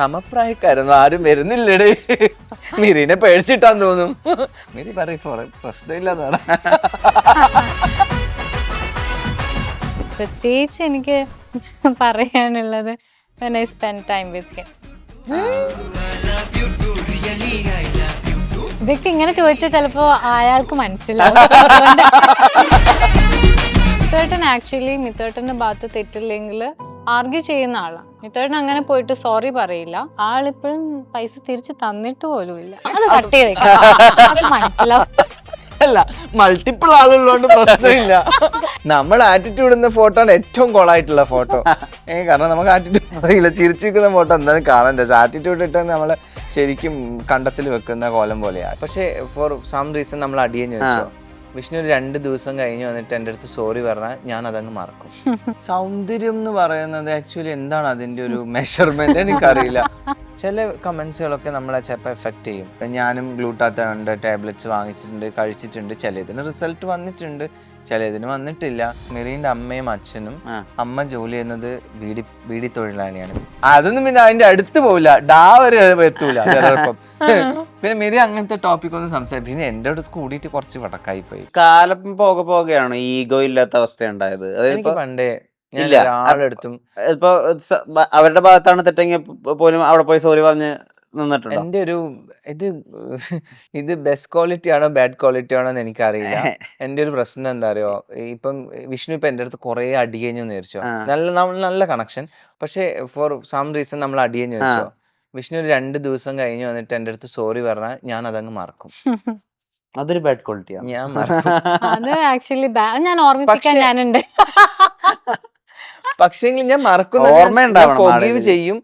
സമപ്രായക്കാരൊന്നും ആരും വരുന്നില്ലടേ. മിറിനെ പേടിച്ചിട്ടാന്ന് തോന്നും. മിറി പറയും പ്രശ്നമില്ലെന്നാണ്. പ്രത്യേകിച്ച് എനിക്ക് പറയാനുള്ളത് when I spend time with him. ഇതൊക്കെ ഇങ്ങനെ ചോദിച്ചാൽ ചിലപ്പോ അയാൾക്ക് മനസ്സിലാവും. മിത്തേട്ടൻ ആക്ച്വലി മിത്തേട്ടന്റെ ഭാഗത്ത് തെറ്റില്ലെങ്കിൽ ആർഗ്യൂ ചെയ്യുന്ന ആളാണ്. മിത്തേട്ടൻ അങ്ങനെ പോയിട്ട് സോറി പറയില്ല. ആളിപ്പോഴും പൈസ തിരിച്ച് തന്നിട്ട് പോലും ഇല്ല. അത് കട്ട് ചെയ്തേക്കാം, മനസ്സിലാവും. അല്ല, മൾട്ടിപ്പിൾ ആളുള്ളതുകൊണ്ട് പ്രശ്നമില്ല. നമ്മൾ ആറ്റിറ്റ്യൂഡ് എന്ന ഫോട്ടോ ആണ് ഏറ്റവും കോളായിട്ടുള്ള ഫോട്ടോ. കാരണം നമുക്ക് ആറ്റിറ്റ്യൂഡ് അറിയില്ല. ചിരിച്ചിരിക്കുന്ന ഫോട്ടോ എന്തായാലും കാണാൻ രസം. ആറ്റിറ്റ്യൂഡ് ഇട്ട് നമ്മളെ ശരിക്കും കണ്ടത്തിൽ വെക്കുന്ന കോലം പോലെയാണ്. പക്ഷേ ഫോർ സം റീസൺ നമ്മൾ അടിയെന്ന് ചോദിച്ചോ, വിഷ്ണു ഒരു 2 ദിവസം കഴിഞ്ഞ് വന്നിട്ട് എൻ്റെ അടുത്ത് സോറി പറഞ്ഞാൽ ഞാൻ അതങ്ങ് മറക്കും. സൗന്ദര്യം എന്ന് പറയുന്നത് ആക്ച്വലി എന്താണ് അതിൻ്റെ ഒരു മെഷർമെന്റ് എനിക്കറിയില്ല. ചില കമന്റ്സുകളൊക്കെ നമ്മളെ ചിലപ്പോൾ എഫക്ട് ചെയ്യും. ഞാനും ഗ്ലൂട്ടാത്തോണ്ട് ടാബ്ലറ്റ്സ് വാങ്ങിച്ചിട്ടുണ്ട്, കഴിച്ചിട്ടുണ്ട്. ചിലതിന് റിസൾട്ട് വന്നിട്ടുണ്ട്, ചിലതിന് വന്നിട്ടില്ല. മിറീന്റെ അമ്മയും അച്ഛനും, അമ്മ ജോലി ചെയ്യുന്നത് ബീഡി തൊഴിലാളിയാണ്. അതൊന്നും പിന്നെ അതിന്റെ അടുത്ത് പോവില്ല, ഡാ വരെ എത്തൂല ചിലപ്പം. പിന്നെ മിറി അങ്ങനത്തെ ടോപ്പിക് ഒന്നും സംസാരിക്കും. പിന്നെ എന്റെ അടുത്ത് കൂടിയിട്ട് കുറച്ച് വടക്കായി പോയി. കാലം പോകെയാണ് ഈഗോ ഇല്ലാത്ത അവസ്ഥ ഉണ്ടായത്. എനിക്ക് പണ്ടേ ഇല്ല, ഒരാളെടുത്തും ഇപ്പൊ അവരുടെ ഭാഗത്താണ് തെറ്റെങ്കിൽ പോലും അവിടെ പോയി സോറി പറഞ്ഞ് നിന്നിട്ടുണ്ട്. എന്റെ ഒരു ഇത് ബെസ്റ്റ് ക്വാളിറ്റി ആണോ ബാഡ് ക്വാളിറ്റി ആണോ എന്ന് എനിക്കറിയില്ല. എന്റെ ഒരു പ്രശ്നം എന്താ അറിയോ, ഇപ്പം വിഷ്ണു ഇപ്പൊ എന്റെ അടുത്ത് കുറെ അടി കഴിഞ്ഞു വിചാരിച്ചോ, നല്ല കണക്ഷൻ. പക്ഷെ ഫോർ സം റീസൺ നമ്മൾ അടി കഴിഞ്ഞു വിചാരിച്ചോ, വിഷ്ണു ഒരു 2 ദിവസം കഴിഞ്ഞ് വന്നിട്ട് എന്റെ അടുത്ത് സോറി പറഞ്ഞാൽ ഞാൻ അതങ്ങ് മറക്കും. അതൊരു ബാഡ് ക്വാളിറ്റിയാണ്. ഞാൻ മറക്കും. അത് ആക്ച്വലി ഞാൻ ഓർമ്മിപ്പിക്കാൻ ഞാനുണ്ട്. പക്ഷെങ്കിൽ ഞാൻ മറക്കുന്ന ചെയ്യും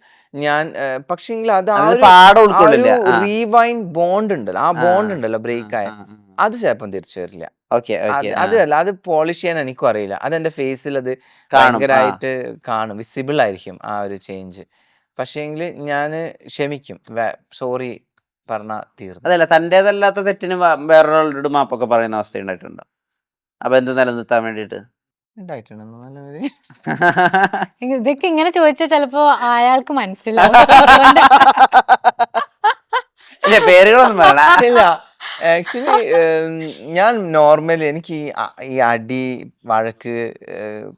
ഞാൻ. പക്ഷെങ്കിൽ അത് റീവൈൻഡ് ബോണ്ട് ഉണ്ടല്ലോ, ആ ബോണ്ട് ഉണ്ടല്ലോ ബ്രേക്ക് ആയ, അത് ചിലപ്പം തിരിച്ചു വരില്ല. അതല്ല, അത് പോളിഷ് ചെയ്യാൻ എനിക്കും അറിയില്ല. അതെന്റെ ഫേസിൽ അത് ഭയങ്കരമായിട്ട് കാണും, വിസിബിൾ ആയിരിക്കും ആ ഒരു ചേഞ്ച്. പക്ഷേങ്കിൽ ഞാൻ ക്ഷമിക്കും, സോറി പറഞ്ഞാൽ തീർന്നു. അതല്ല, തന്റേതല്ലാത്ത തെറ്റിന് വേറൊരാളോട് മാപ്പൊക്കെ പറയുന്ന അവസ്ഥ ഉണ്ടായിട്ടുണ്ട്. അപ്പൊ എന്ത് നിലനിർത്താൻ വേണ്ടിട്ട് ഇതൊക്കെ ഇങ്ങനെ ചോദിച്ചാൽ ചിലപ്പോ അയാൾക്ക് മനസ്സിലാവും. പേരുകളൊന്നും ഇല്ല. ആക്ച്വലി ഞാൻ നോർമലി എനിക്ക് ഈ അടി, വഴക്ക്,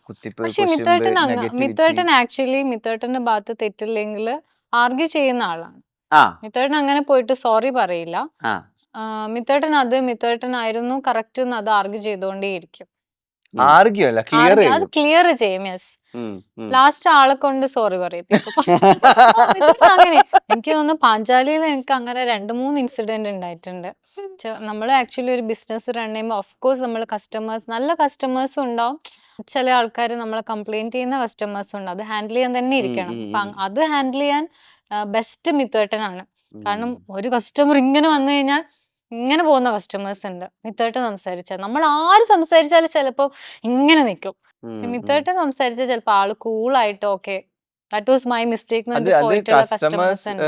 കുത്തിപ്പ്, പക്ഷെ മിത്തേട്ടൻ ആക്ച്വലി മിത്തേട്ടന്റെ ഭാഗത്ത് തെറ്റില്ലെങ്കിൽ ആർഗ്യൂ ചെയ്യുന്ന ആളാണ്. മിത്തേട്ടൻ അങ്ങനെ പോയിട്ട് സോറി പറയില്ല. മിത്തേട്ടൻ മിത്തേട്ടനായിരുന്നു കറക്റ്റ് എന്ന് അത് ആർഗ്യൂ ചെയ്തുകൊണ്ടേയിരിക്കും. അത് ക്ലിയർ ചെയ്യും. യെസ്, ലാസ്റ്റ് ആളെ കൊണ്ട് സോറി പറയിപ്പിക്കും. അങ്ങനെ എനിക്ക് തോന്നുന്നു പാഞ്ചാലിയിൽ എനിക്ക് അങ്ങനെ 2-3 ഇൻസിഡന്റ് ഉണ്ടായിട്ടുണ്ട്. നമ്മൾ ആക്ച്വലി ഒരു ബിസിനസ് റൺ ചെയ്യുമ്പോൾ ഓഫ് കോഴ്സ് നമ്മൾ നല്ല കസ്റ്റമേഴ്സും ഉണ്ടാവും, ചില ആൾക്കാർ നമ്മളെ കംപ്ലൈന്റ് ചെയ്യുന്ന കസ്റ്റമേഴ്സും ഉണ്ട്. അത് ഹാൻഡിൽ ചെയ്യാൻ തന്നെ ഇരിക്കണം. അത് ഹാൻഡിൽ ചെയ്യാൻ ബെസ്റ്റ് മിത്തേട്ടനാണ്. കാരണം ഒരു കസ്റ്റമർ ഇങ്ങനെ വന്നു കഴിഞ്ഞാൽ ഇങ്ങനെ പോകുന്ന കസ്റ്റമേഴ്സ് ഉണ്ട്. മിത്തേട്ടൻ സംസാരിച്ചാൽ നമ്മൾ ആര് സംസാരിച്ചാലും ചിലപ്പോ ഇങ്ങനെ നിൽക്കും. മിത്തേട്ടൻ സംസാരിച്ചാൽ ചിലപ്പോ ആള് കൂളായിട്ട് okay that was my mistake പോയിട്ടുള്ള കസ്റ്റമേഴ്സ് ഉണ്ട്.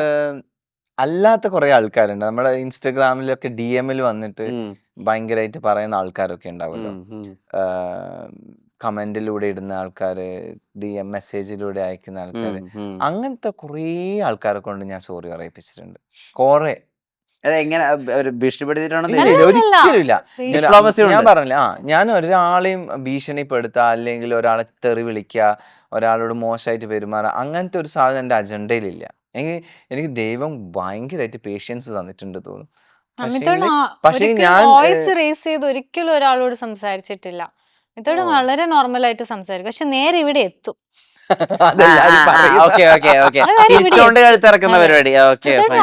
അല്ലാത്ത കുറെ ആൾക്കാരുണ്ട് നമ്മുടെ ഇൻസ്റ്റഗ്രാമിലൊക്കെ DM-ൽ വന്നിട്ട് ഭയങ്കരമായിട്ട് പറയുന്ന ആൾക്കാരൊക്കെ ഉണ്ടാവുമല്ലോ. കമന്റിലൂടെ ഇടുന്ന ആൾക്കാര്, DM മെസ്സേജിലൂടെ അയക്കുന്ന ആൾക്കാര്, അങ്ങനത്തെ കുറേ ആൾക്കാരെ കൊണ്ട് ഞാൻ സോറി പറയിപ്പിച്ചിട്ടുണ്ട്. കുറെ. എങ്ങനെ ഭീഷണിപ്പെടുത്തിയിട്ടാണോ? ഒരിക്കലുമില്ല. ഞാൻ പറഞ്ഞില്ല, ഞാൻ ഒരാളെയും ഭീഷണിപ്പെടുത്തുക, അല്ലെങ്കിൽ ഒരാളെ തെറി വിളിക്കുക, ഒരാളോട് മോശമായിട്ട് പെരുമാറുക, അങ്ങനത്തെ ഒരു സാധനം എൻ്റെ അജണ്ടയിലില്ല. എനിക്ക് ദൈവം ഭയങ്കരമായിട്ട് പേഷ്യൻസ് തന്നിട്ടുണ്ട് തോന്നുന്നു. പക്ഷേ ഞാൻ വോയിസ് റേസ് ചെയ്ത് ഒരിക്കലും ഒരാളോട് സംസാരിച്ചിട്ടില്ല. മിത്തോട് വളരെ നോർമൽ ആയിട്ട് സംസാരിക്കും. പക്ഷെ നേരെ ഇവിടെ എത്തും.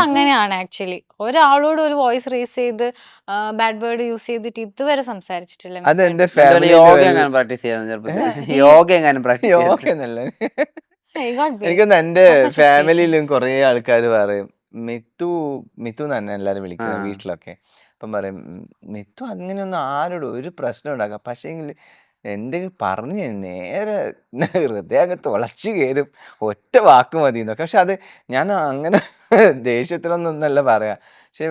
അങ്ങനെയാണ് ആക്ച്വലി. ഒരാളോട് ഒരു വോയിസ് റേസ് ചെയ്ത് ബാഡ് വേർഡ് യൂസ് ചെയ്തിട്ട് ഇതുവരെ സംസാരിച്ചിട്ടില്ല. എനിക്കൊന്ന് എന്റെ ഫാമിലിയിലും കുറെ ആൾക്കാർ പറയും മിത്തു തന്നെ എല്ലാരും വിളിക്കുന്നത് വീട്ടിലൊക്കെ. അപ്പം പറയും മിത്തു അങ്ങനെയൊന്നും ആരോടും ഒരു പ്രശ്നം ഉണ്ടാക്കാം. പക്ഷേ എന്റെ പറഞ്ഞു നേരെ ഹൃദയം അങ്ങ് തുളച്ചു കയറും, ഒറ്റ വാക്ക് മതി എന്നൊക്കെ. പക്ഷെ അത് ഞാൻ അങ്ങനെ ദേഷ്യത്തിലൊന്നല്ല പറയാ, പക്ഷെ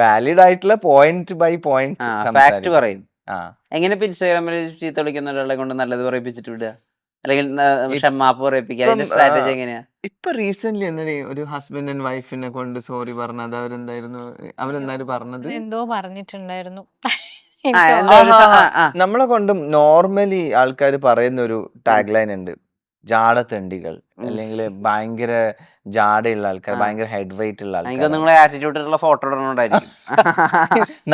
വാലിഡ് ആയിട്ടുള്ള പോയിന്റ് ബൈ പോയിന്റ് പറയും. എങ്ങനെ ഇൻസ്റ്റാഗ്രാമിൽ ചീത്ത വിളിക്കുന്ന ഒരാളെ കൊണ്ട് നല്ലത് പറയിപ്പിച്ചിട്ട് വിടുക? അല്ലെങ്കിൽ ക്ഷമാപ്പ് പറയിപ്പിക്കുക, അതിന്റെ സ്ട്രാറ്റജി എങ്ങനെയാ? ഇപ്പൊ റീസെന്റ് എന്നേ ഒരു ഹസ്ബൻഡ് ആൻഡ് വൈഫിനെ കൊണ്ട് സോറി പറഞ്ഞത് അവരെന്തായിരുന്നു അവരെന്തായാലും പറഞ്ഞത് എന്തോ പറഞ്ഞിട്ടുണ്ടായിരുന്നു. ആ, എനിക്ക് എന്താ ഒരു ആഹാ ആ, ആ. നമ്മളെ കൊണ്ട് നോർമലി ആൾക്കാർ പറയുന്ന ഒരു ടാഗ് ലൈൻ ഉണ്ട്, ജാടത്തെണ്ടികൾ, അല്ലെങ്കിൽ ഭയങ്കര ജാടയുള്ള ആൾക്കാർ, ആ. ഭയങ്കര ഹെഡ് വെയിറ്റ് ഉള്ള എനിക്ക് ആൾക്കാർ. നിങ്ങളെ ആറ്റിറ്റ്യൂഡിലുള്ള ഫോട്ടോ ഇടണോണ്ടായിരിക്കും.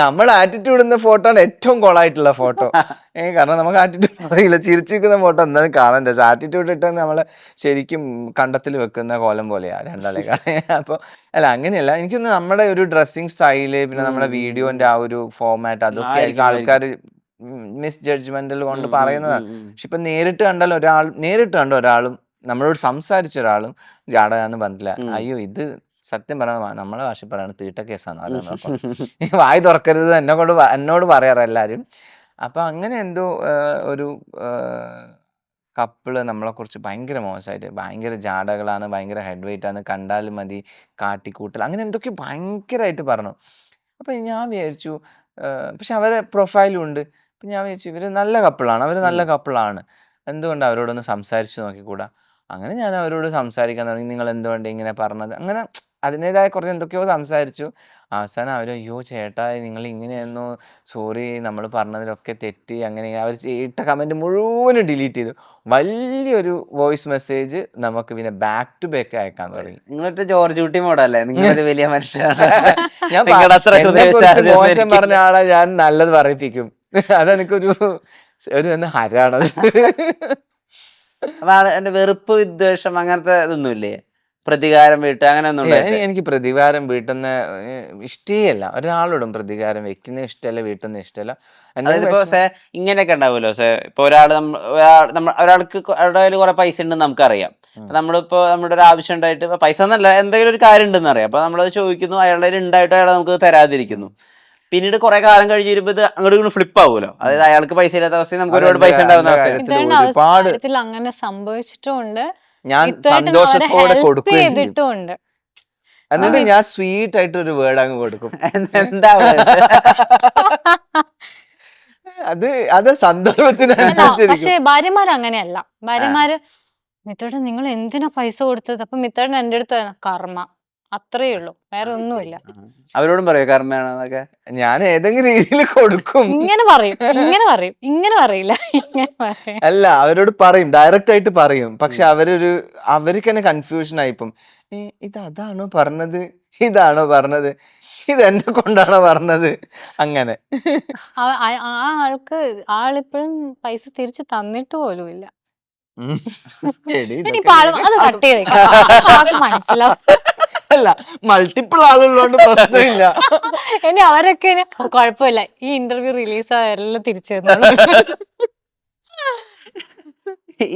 നമ്മൾ ആറ്റിറ്റ്യൂഡ് ഇടുന്ന ഫോട്ടോ ആണ് ഏറ്റവും കൊളായിട്ടുള്ള ഫോട്ടോ. കാരണം നമുക്ക് ആറ്റിറ്റ്യൂഡ് അറിയില്ല, ചിരിച്ചിരിക്കുന്ന ഫോട്ടോ എന്തായാലും കാണാൻ രസം. ആറ്റിറ്റ്യൂഡ് ഇട്ടാൽ നമ്മളെ ശരിക്കും കണ്ടത്തിൽ വെക്കുന്ന കോലം പോലെയാ രണ്ടാളെ കാണാൻ. അപ്പോൾ അല്ല അങ്ങനെയല്ല, എനിക്കൊന്ന് നമ്മുടെ ഒരു ഡ്രസ്സിങ് സ്റ്റൈല്, പിന്നെ നമ്മുടെ വീഡിയോന്റെ ആ ഒരു ഫോമാറ്റ്, അതൊക്കെ ആയിരിക്കും ആൾക്കാർ മിസ് ജഡ്ജ്മെന്റൽ കൊണ്ട് പറയുന്നതാണ്. പക്ഷെ ഇപ്പൊ നേരിട്ട് കണ്ട ഒരാളും നമ്മളോട് സംസാരിച്ച ഒരാളും ജാടകാന്ന് പറഞ്ഞില്ല. അയ്യോ ഇത് സത്യം പറഞ്ഞ നമ്മളെ ഭാഷ പറയാണ് തീട്ട കേസാണ് വായി തുറക്കരുത് എന്നോട് പറയാറ് എല്ലാരും. അപ്പൊ അങ്ങനെ എന്തോ ഒരു കപ്പിള് നമ്മളെ കുറിച്ച് ഭയങ്കര മോശമായിട്ട്, ഭയങ്കര ജാടകളാണ്, ഭയങ്കര ഹെഡ് വെയിറ്റ് ആണ്, കണ്ടാലും മതി, കാട്ടിക്കൂട്ടൽ, അങ്ങനെ എന്തൊക്കെയോ ഭയങ്കരമായിട്ട് പറഞ്ഞു. അപ്പൊ ഞാൻ വിചാരിച്ചു, പക്ഷെ അവരെ പ്രൊഫൈലും ഉണ്ട്. അപ്പൊ ഞാൻ വിചാരിച്ചു ഇവര് നല്ല കപ്പിളാണ്, അവര് നല്ല കപ്പിളാണ്, എന്തുകൊണ്ട് അവരോടൊന്ന് സംസാരിച്ച് നോക്കിക്കൂടാ. അങ്ങനെ ഞാൻ അവരോട് സംസാരിക്കാൻ തുടങ്ങി. നിങ്ങൾ എന്തുകൊണ്ട് ഇങ്ങനെ പറഞ്ഞത്, അങ്ങനെ അതിൻ്റെതായ കുറച്ച് എന്തൊക്കെയോ സംസാരിച്ചു. അവസാനം അവർ അയ്യോ ചേട്ടാ നിങ്ങൾ ഇങ്ങനെയൊന്നു, സോറി നമ്മൾ പറഞ്ഞതിലൊക്കെ തെറ്റി, അങ്ങനെ അവർ ഇട്ട കമൻറ്റ് മുഴുവനും ഡിലീറ്റ് ചെയ്തു. വലിയൊരു വോയിസ് മെസ്സേജ് നമുക്ക് പിന്നെ ബാക്ക് ടു ബാക്ക് അയക്കാൻ തുടങ്ങി. നിങ്ങളൊരു ജോർജ് കുട്ടി മോഡല്ലേ, നിങ്ങളൊരു വലിയ മനുഷ്യനാണ്. ഞാൻ നിങ്ങളുടെ അത്ര എന്നെ കുറിച്ച് ഹൃദയശാലി മോശം പറഞ്ഞ ആളെ ഞാൻ നല്ലത് പറയിപ്പിക്കും. അതെനിക്കൊരു ഒരു ഹരാണത്. അപ്പൊ എന്റെ വെറുപ്പ്, വിദ്വേഷം അങ്ങനത്തെ ഇതൊന്നുമില്ലേ? പ്രതികാരം വീട്ട് അങ്ങനെ ഒന്നും ഉണ്ടായിട്ട്? എനിക്ക് പ്രതികാരം വീട്ടുന്ന ഇഷ്ടേയല്ല. ഒരാളോടും പ്രതികാരം വെക്കുന്ന ഇഷ്ടമല്ല, വീട്ടുന്ന ഇഷ്ടമല്ല. അതായത് എന്തെങ്കിലും ഇപ്പൊ വിഷമം ഇങ്ങനെയൊക്കെ ഉണ്ടാവുമല്ലോ ഇപ്പൊ ഒരാൾക്ക് അവരുടെ കയ്യിൽ കുറെ പൈസ ഉണ്ടെന്ന് നമുക്കറിയാം. നമ്മളിപ്പോ നമ്മുടെ ഒരു ആവശ്യം ഉണ്ടായിട്ട്, പൈസ എന്നല്ല എന്തെങ്കിലും ഒരു കാര്യം ഉണ്ടെന്ന് അറിയാം, അപ്പൊ നമ്മളത് ചോദിക്കുന്നു, അയാളുടെ കയ്യിൽ ഉണ്ടായിട്ട് അയാൾ നമുക്ക് തരാതിരിക്കുന്നു. പിന്നീട് കുറെ കാലം കഴിഞ്ഞ് വരുമ്പോൾ ഇത് അങ്ങോട്ട് ഫ്ലിപ്പ് ആവുമല്ലോ. അതായത് അയാൾക്ക് പൈസ ഇല്ലാത്ത അവസ്ഥയിൽ നമുക്ക് ഒരുപാട് പൈസ ഉണ്ടാവുന്ന അവസ്ഥ. കാര്യത്തിൽ അങ്ങനെ സംഭവിച്ചിട്ടുണ്ട്. ഞാൻ സന്തോഷത്തോടെ കൊടുക്കുകയും ചെയ്യും. ചെയ്തിട്ടുണ്ട്. എന്നിട്ട് ഞാൻ സ്വീറ്റ് ആയിട്ട് ഒരു വേർഡ് അങ്ങ് കൊടുക്കും. എന്താ അത് സന്ദർഭത്തിനനുസരിച്ചിരിക്കും. പക്ഷെ ഭാര്യമാര് അങ്ങനെയല്ല. ഭാര്യമാര് മിത്തോട്ടൻ നിങ്ങൾ എന്തിനാ പൈസ കൊടുത്തത്? അപ്പൊ മിത്തോട്ടൻ എന്റെ അടുത്ത് കർമ്മ, അത്രേ ഉള്ളൂ, വേറെ ഒന്നുമില്ല. അവരോടും പറയോ കർമ്മയാണെന്നൊക്കെ? ഞാൻ ഏതെങ്കിലും രീതിയിൽ കൊടുക്കും. ഇങ്ങനെ പറയും, ഇങ്ങനെ പറയും, ഇങ്ങനെ പറയില്ല, ഇങ്ങനെ പറയും. അല്ല, അവരോട് പറയും, ഡയറക്റ്റ് ആയിട്ട് പറയും. പക്ഷെ അവർക്ക് തന്നെ കൺഫ്യൂഷൻ ആയിപ്പം, ഇതാണോ പറഞ്ഞത്, ഇതാണോ പറഞ്ഞത്, ഇതെന്നെ കൊണ്ടാണോ പറഞ്ഞത്, അങ്ങനെ. ആ ആളിപ്പോഴും പൈസ തിരിച്ചു തന്നിട്ട് പോലും ഇല്ല. അത് കട്ട് ചെയ്തേക്കാം, മനസ്സിലാവും. അല്ല, മൾട്ടിപ്പിൾ ആളുള്ളതുകൊണ്ട് പ്രശ്നമില്ല. ഇനി അവരൊക്കെ കുഴപ്പമില്ല, ഈ ഇന്റർവ്യൂ റിലീസ് ആയാലും തിരിച്ചു തന്നോളൂ.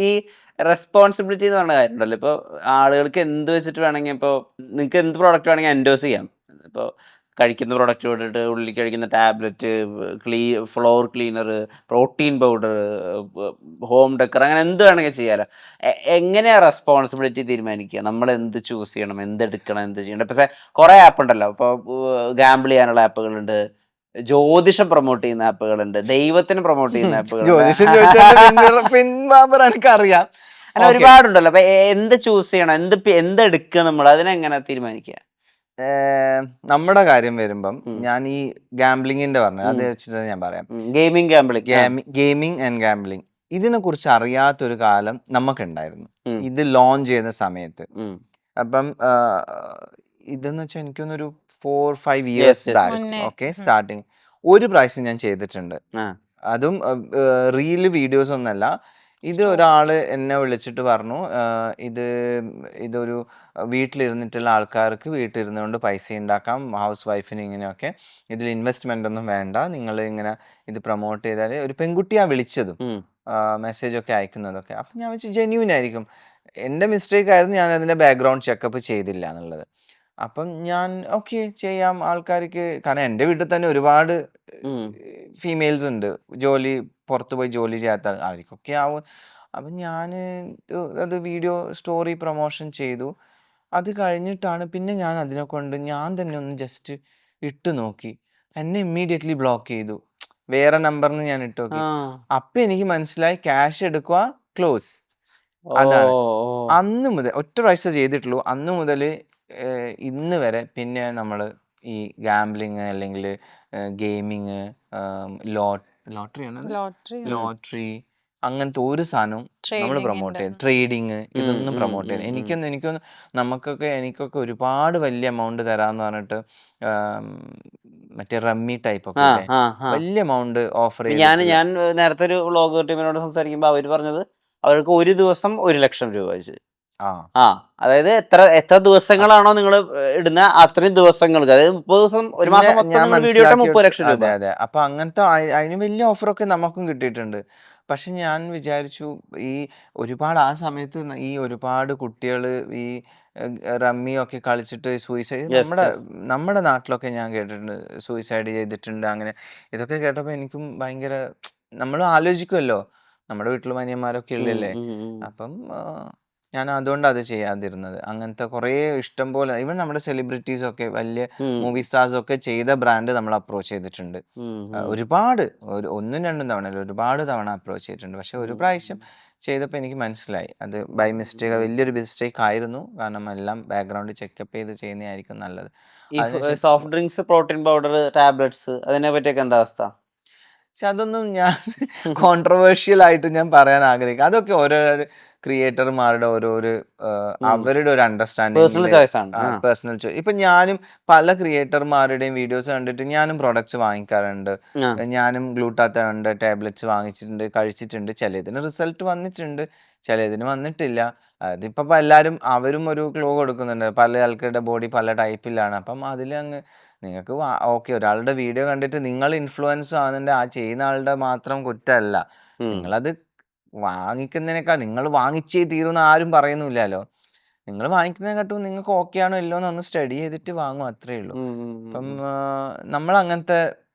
ഈ റെസ്പോൺസിബിലിറ്റി എന്ന് പറഞ്ഞ കാര്യമുണ്ടല്ലോ, ഇപ്പോൾ ആളുകൾക്ക് എന്ത് വെച്ചിട്ട് വേണമെങ്കിൽ, ഇപ്പോൾ നിങ്ങൾക്ക് എന്ത് പ്രോഡക്റ്റ് വേണമെങ്കിൽ എൻഡോസ് ചെയ്യാം. ഇപ്പോൾ കഴിക്കുന്ന പ്രോഡക്റ്റ് തൊട്ടിട്ട് ഉള്ളിൽ കഴിക്കുന്ന tablet, floor cleaner, protein powder, home decker, അങ്ങനെ എന്ത് വേണമെങ്കിൽ ചെയ്യാമല്ലോ. എങ്ങനെയാണ് റെസ്പോൺസിബിലിറ്റി തീരുമാനിക്കുക? നമ്മൾ എന്ത് ചൂസ് ചെയ്യണം, എന്തെടുക്കണം, എന്ത് ചെയ്യണം? പക്ഷേ കുറേ ആപ്പ് ഉണ്ടല്ലോ. ഇപ്പോൾ ഗാമ്പിൾ ചെയ്യാനുള്ള ആപ്പുകളുണ്ട്, ജ്യോതിഷം പ്രൊമോട്ട് ചെയ്യുന്ന ആപ്പുകളുണ്ട്, ദൈവത്തിന് പ്രൊമോട്ട് ചെയ്യുന്ന ആപ്പുകളുണ്ട്, എനിക്കറിയാം. അങ്ങനെ ഒരുപാടുണ്ടല്ലോ. അപ്പൊ എന്ത് ചൂസ് ചെയ്യണം, എന്തെടുക്കുക, നമ്മൾ അതിനെങ്ങനെ തീരുമാനിക്കുക? നമ്മുടെ കാര്യം വരുമ്പം ഞാൻ ഈ ഗാംബ്ലിങ്ങിന്റെ പറഞ്ഞത് അത് വെച്ചിട്ട് ഞാൻ പറയാം. ഗെയിമിംഗ് ആൻഡ് ഗാംബ്ലിങ്, ഇതിനെ കുറിച്ച് അറിയാത്തൊരു കാലം നമുക്കുണ്ടായിരുന്നു ഇത് ലോഞ്ച് ചെയ്യുന്ന സമയത്ത്. അപ്പം ഇതെന്ന് വെച്ചാൽ എനിക്കൊന്നൊരു 4-5 ഇയേഴ്സ് ബാക്ക്, ഓക്കെ, സ്റ്റാർട്ടിങ് ഒരു പ്രാവശ്യം ഞാൻ ചെയ്തിട്ടുണ്ട്. അതും റീല് വീഡിയോസ് ഒന്നല്ല. ഇത് ഒരാള് എന്നെ വിളിച്ചിട്ട് പറഞ്ഞു, ഇതൊരു വീട്ടിലിരുന്നിട്ടുള്ള ആൾക്കാർക്ക് വീട്ടിലിരുന്നുകൊണ്ട് പൈസ ഉണ്ടാക്കാം, ഹൗസ് വൈഫിന് ഇങ്ങനെയൊക്കെ, ഇതിൽ ഇൻവെസ്റ്റ്മെന്റ് ഒന്നും വേണ്ട, നിങ്ങൾ ഇങ്ങനെ ഇത് പ്രൊമോട്ട് ചെയ്താൽ. ഒരു പെൺകുട്ടിയാണ് വിളിച്ചതും മെസ്സേജ് ഒക്കെ അയക്കുന്നതൊക്കെ. അപ്പം ഞാൻ വെച്ച് ജെന്യൂൻ ആയിരിക്കും. എൻ്റെ മിസ്റ്റേക്ക് ആയിരുന്നു, ഞാൻ അതിൻ്റെ ബാക്ക്ഗ്രൗണ്ട് ചെക്കപ്പ് ചെയ്തില്ല എന്നുള്ളത്. അപ്പം ഞാൻ ഓക്കെ ചെയ്യാം ആൾക്കാർക്ക്, കാരണം എൻ്റെ വീട്ടിൽ തന്നെ ഒരുപാട് ഫീമെയിൽസ് ഉണ്ട്, പുറത്ത് പോയി ജോലി ചെയ്യാത്ത, അവർക്കൊക്കെ ആവും. അപ്പം ഞാൻ അത് വീഡിയോ സ്റ്റോറി പ്രൊമോഷൻ ചെയ്തു. അത് കഴിഞ്ഞിട്ടാണ് പിന്നെ ഞാൻ അതിനെ കൊണ്ട് ഞാൻ തന്നെ ഒന്ന് ജസ്റ്റ് ഇട്ട് നോക്കി, എന്നെ ഇമ്മീഡിയറ്റ്ലി ബ്ലോക്ക് ചെയ്തു. വേറെ നമ്പറിന് ഞാൻ ഇട്ട് നോക്കി. അപ്പം എനിക്ക് മനസ്സിലായി, ക്യാഷ് എടുക്കുക, ക്ലോസ്. അതാണ്. ഓ അന്ന് മുതൽ ഒറ്റ പ്രാവശ്യം ചെയ്തിട്ടുള്ളൂ. അന്ന് മുതൽ ഇന്ന് വരെ പിന്നെ നമ്മള് ഈ ഗാംബ്ലിങ് അല്ലെങ്കിൽ ഗെയിമിങ്, ലോട്ടറിയാണത്? ലോട്ടറി ലോട്ടറി അങ്ങനത്തെ ഒരു സാധനവും നമ്മൾ ട്രേഡിംഗ് പ്രൊമോട്ട് ഉണ്ട്. ചെയ്യുന്നത്, ട്രേഡിങ് ഇതൊന്നും പ്രൊമോട്ട് ചെയ്യുന്നത്. എനിക്കൊക്കെ ഒരുപാട് വലിയ എമൗണ്ട് തരാമെന്ന് പറഞ്ഞിട്ട് മറ്റേ റമ്മി ടൈപ്പ് ഒക്കെ ആ ഇല്ലേ, ആ ആ വലിയ എമൗണ്ട് ഓഫർ ഞാൻ ചെയ്തിട്ടുള്ള. ഞാൻ നേരത്തെ ഒരു വ്ളോഗ് ടീമിനോട് സംസാരിക്കുമ്പോൾ അവർ പറഞ്ഞത് അവർക്ക് ഒരു ദിവസം 1,00,000 രൂപ വെച്ച്. ആ അതായത് എത്ര ദിവസങ്ങളാണോ നിങ്ങൾ ഇടുന്ന അത്രയും ദിവസങ്ങൾക്ക്, അതായത് 30 ദിവസം, ഒരു പിന്നെ മാസം മൊത്തം ഞാൻ നിങ്ങൾ വീഡിയോ ഇട്ടാൽ 30 ലക്ഷം രൂപ. അതെ അതെ, അപ്പൊ അങ്ങനത്തെ അതിന് വലിയ ഓഫറൊക്കെ നമുക്കും കിട്ടിയിട്ടുണ്ട്. പക്ഷെ ഞാൻ വിചാരിച്ചു ഈ ഒരുപാട് ആ സമയത്ത് ഈ ഒരുപാട് കുട്ടികൾ ഈ റമ്മി ഒക്കെ കളിച്ചിട്ട് സൂയിസൈഡ് യെസ് നമ്മുടെ യെസ്. നമ്മുടെ നാട്ടിലൊക്കെ ഞാൻ കേട്ടിട്ടുണ്ട്, സൂയിസൈഡ് ചെയ്തിട്ടുണ്ട്. അങ്ങനെ ഇതൊക്കെ കേട്ടപ്പോൾ എനിക്കും ഭയങ്കര, നമ്മൾ ആലോചിക്കുമല്ലോ, നമ്മുടെ വീട്ടിൽ അനിയന്മാരൊക്കെ ഉള്ളല്ലേ. അപ്പം ഞാൻ അതുകൊണ്ട് അത് ചെയ്യാതിരുന്നത്. അങ്ങനത്തെ കുറേ ഇഷ്ടം പോലെ ഈവൻ നമ്മുടെ സെലിബ്രിറ്റീസൊക്കെ വലിയ മൂവി സ്റ്റാർസൊക്കെ ചെയ്ത ബ്രാൻഡ് നമ്മൾ അപ്രോച്ച് ചെയ്തിട്ടുണ്ട്. ഒരുപാട്, ഒന്നും രണ്ടും തവണ അല്ല, ഒരുപാട് തവണ അപ്രോച്ച് ചെയ്തിട്ടുണ്ട്. പക്ഷെ ഒരു പ്രാവശ്യം ചെയ്തപ്പോൾ എനിക്ക് മനസ്സിലായി അത് ബൈ മിസ്റ്റേക്ക്, വലിയൊരു മിസ്റ്റേക്ക് ആയിരുന്നു. കാരണം എല്ലാം ബാക്ക്ഗ്രൗണ്ട് ചെക്കപ്പ് ചെയ്ത് ചെയ്യുന്നതായിരിക്കും നല്ലത്. ഈ അതിനുശേഷം soft drinks, protein powder, tablets അതിനെ പറ്റിയൊക്കെ എന്താ അവസ്ഥ? പക്ഷെ അതൊന്നും ഞാൻ കോൺട്രവേഴ്ഷ്യൽ ആയിട്ട് ഞാൻ പറയാൻ ആഗ്രഹിക്കുക. അതൊക്കെ ഓരോരോ ക്രിയേറ്റർമാരുടെ ഓരോരോ അവരുടെ ഒരു പേഴ്സണൽ അണ്ടർസ്റ്റാൻഡിങ്ങിൽ ചോയ്സ് ആണ്. Personal choice. ഇപ്പം ഞാനും പല ക്രിയേറ്റർമാരുടെയും വീഡിയോസ് കണ്ടിട്ട് ഞാനും പ്രൊഡക്ട്സ് വാങ്ങിക്കാറുണ്ട്. ആ. ഞാനും ഗ്ലൂട്ടാത്തയോണ്ട് ടാബ്ലറ്റ്സ് വാങ്ങിച്ചിട്ടുണ്ട്, കഴിച്ചിട്ടുണ്ട്. ചിലതിന് റിസൾട്ട് വന്നിട്ടുണ്ട്, ചിലതിന് വന്നിട്ടില്ല. അതിപ്പോൾ എല്ലാവരും അവരും ഒരു ക്ലൂ കൊടുക്കുന്നുണ്ട്, പല ആൾക്കാരുടെ ബോഡി പല ടൈപ്പിലാണ്. അപ്പം അതിലങ്ങ് നിങ്ങൾക്ക് ഓക്കെ, ഒരാളുടെ വീഡിയോ കണ്ടിട്ട് നിങ്ങൾ ഇൻഫ്ലുവൻസ് ആകുന്നതിൻ്റെ ആ ചെയ്യുന്ന ആളുടെ മാത്രം കുറ്റമല്ല. നിങ്ങളത് വാങ്ങിക്കുന്നതിനേക്കാൾ നിങ്ങൾ വാങ്ങിച്ചേ തീരുമെന്ന് ആരും പറയുന്നില്ലല്ലോ. നിങ്ങൾ വാങ്ങിക്കുന്നതിനെക്കാട്ടും നിങ്ങൾക്ക് ഓക്കെ ആണോ ഇല്ലോ എന്ന് ഒന്ന് സ്റ്റഡി ചെയ്തിട്ട് വാങ്ങും, അത്രേ ഉള്ളൂ. അപ്പം നമ്മൾ അങ്ങനത്തെ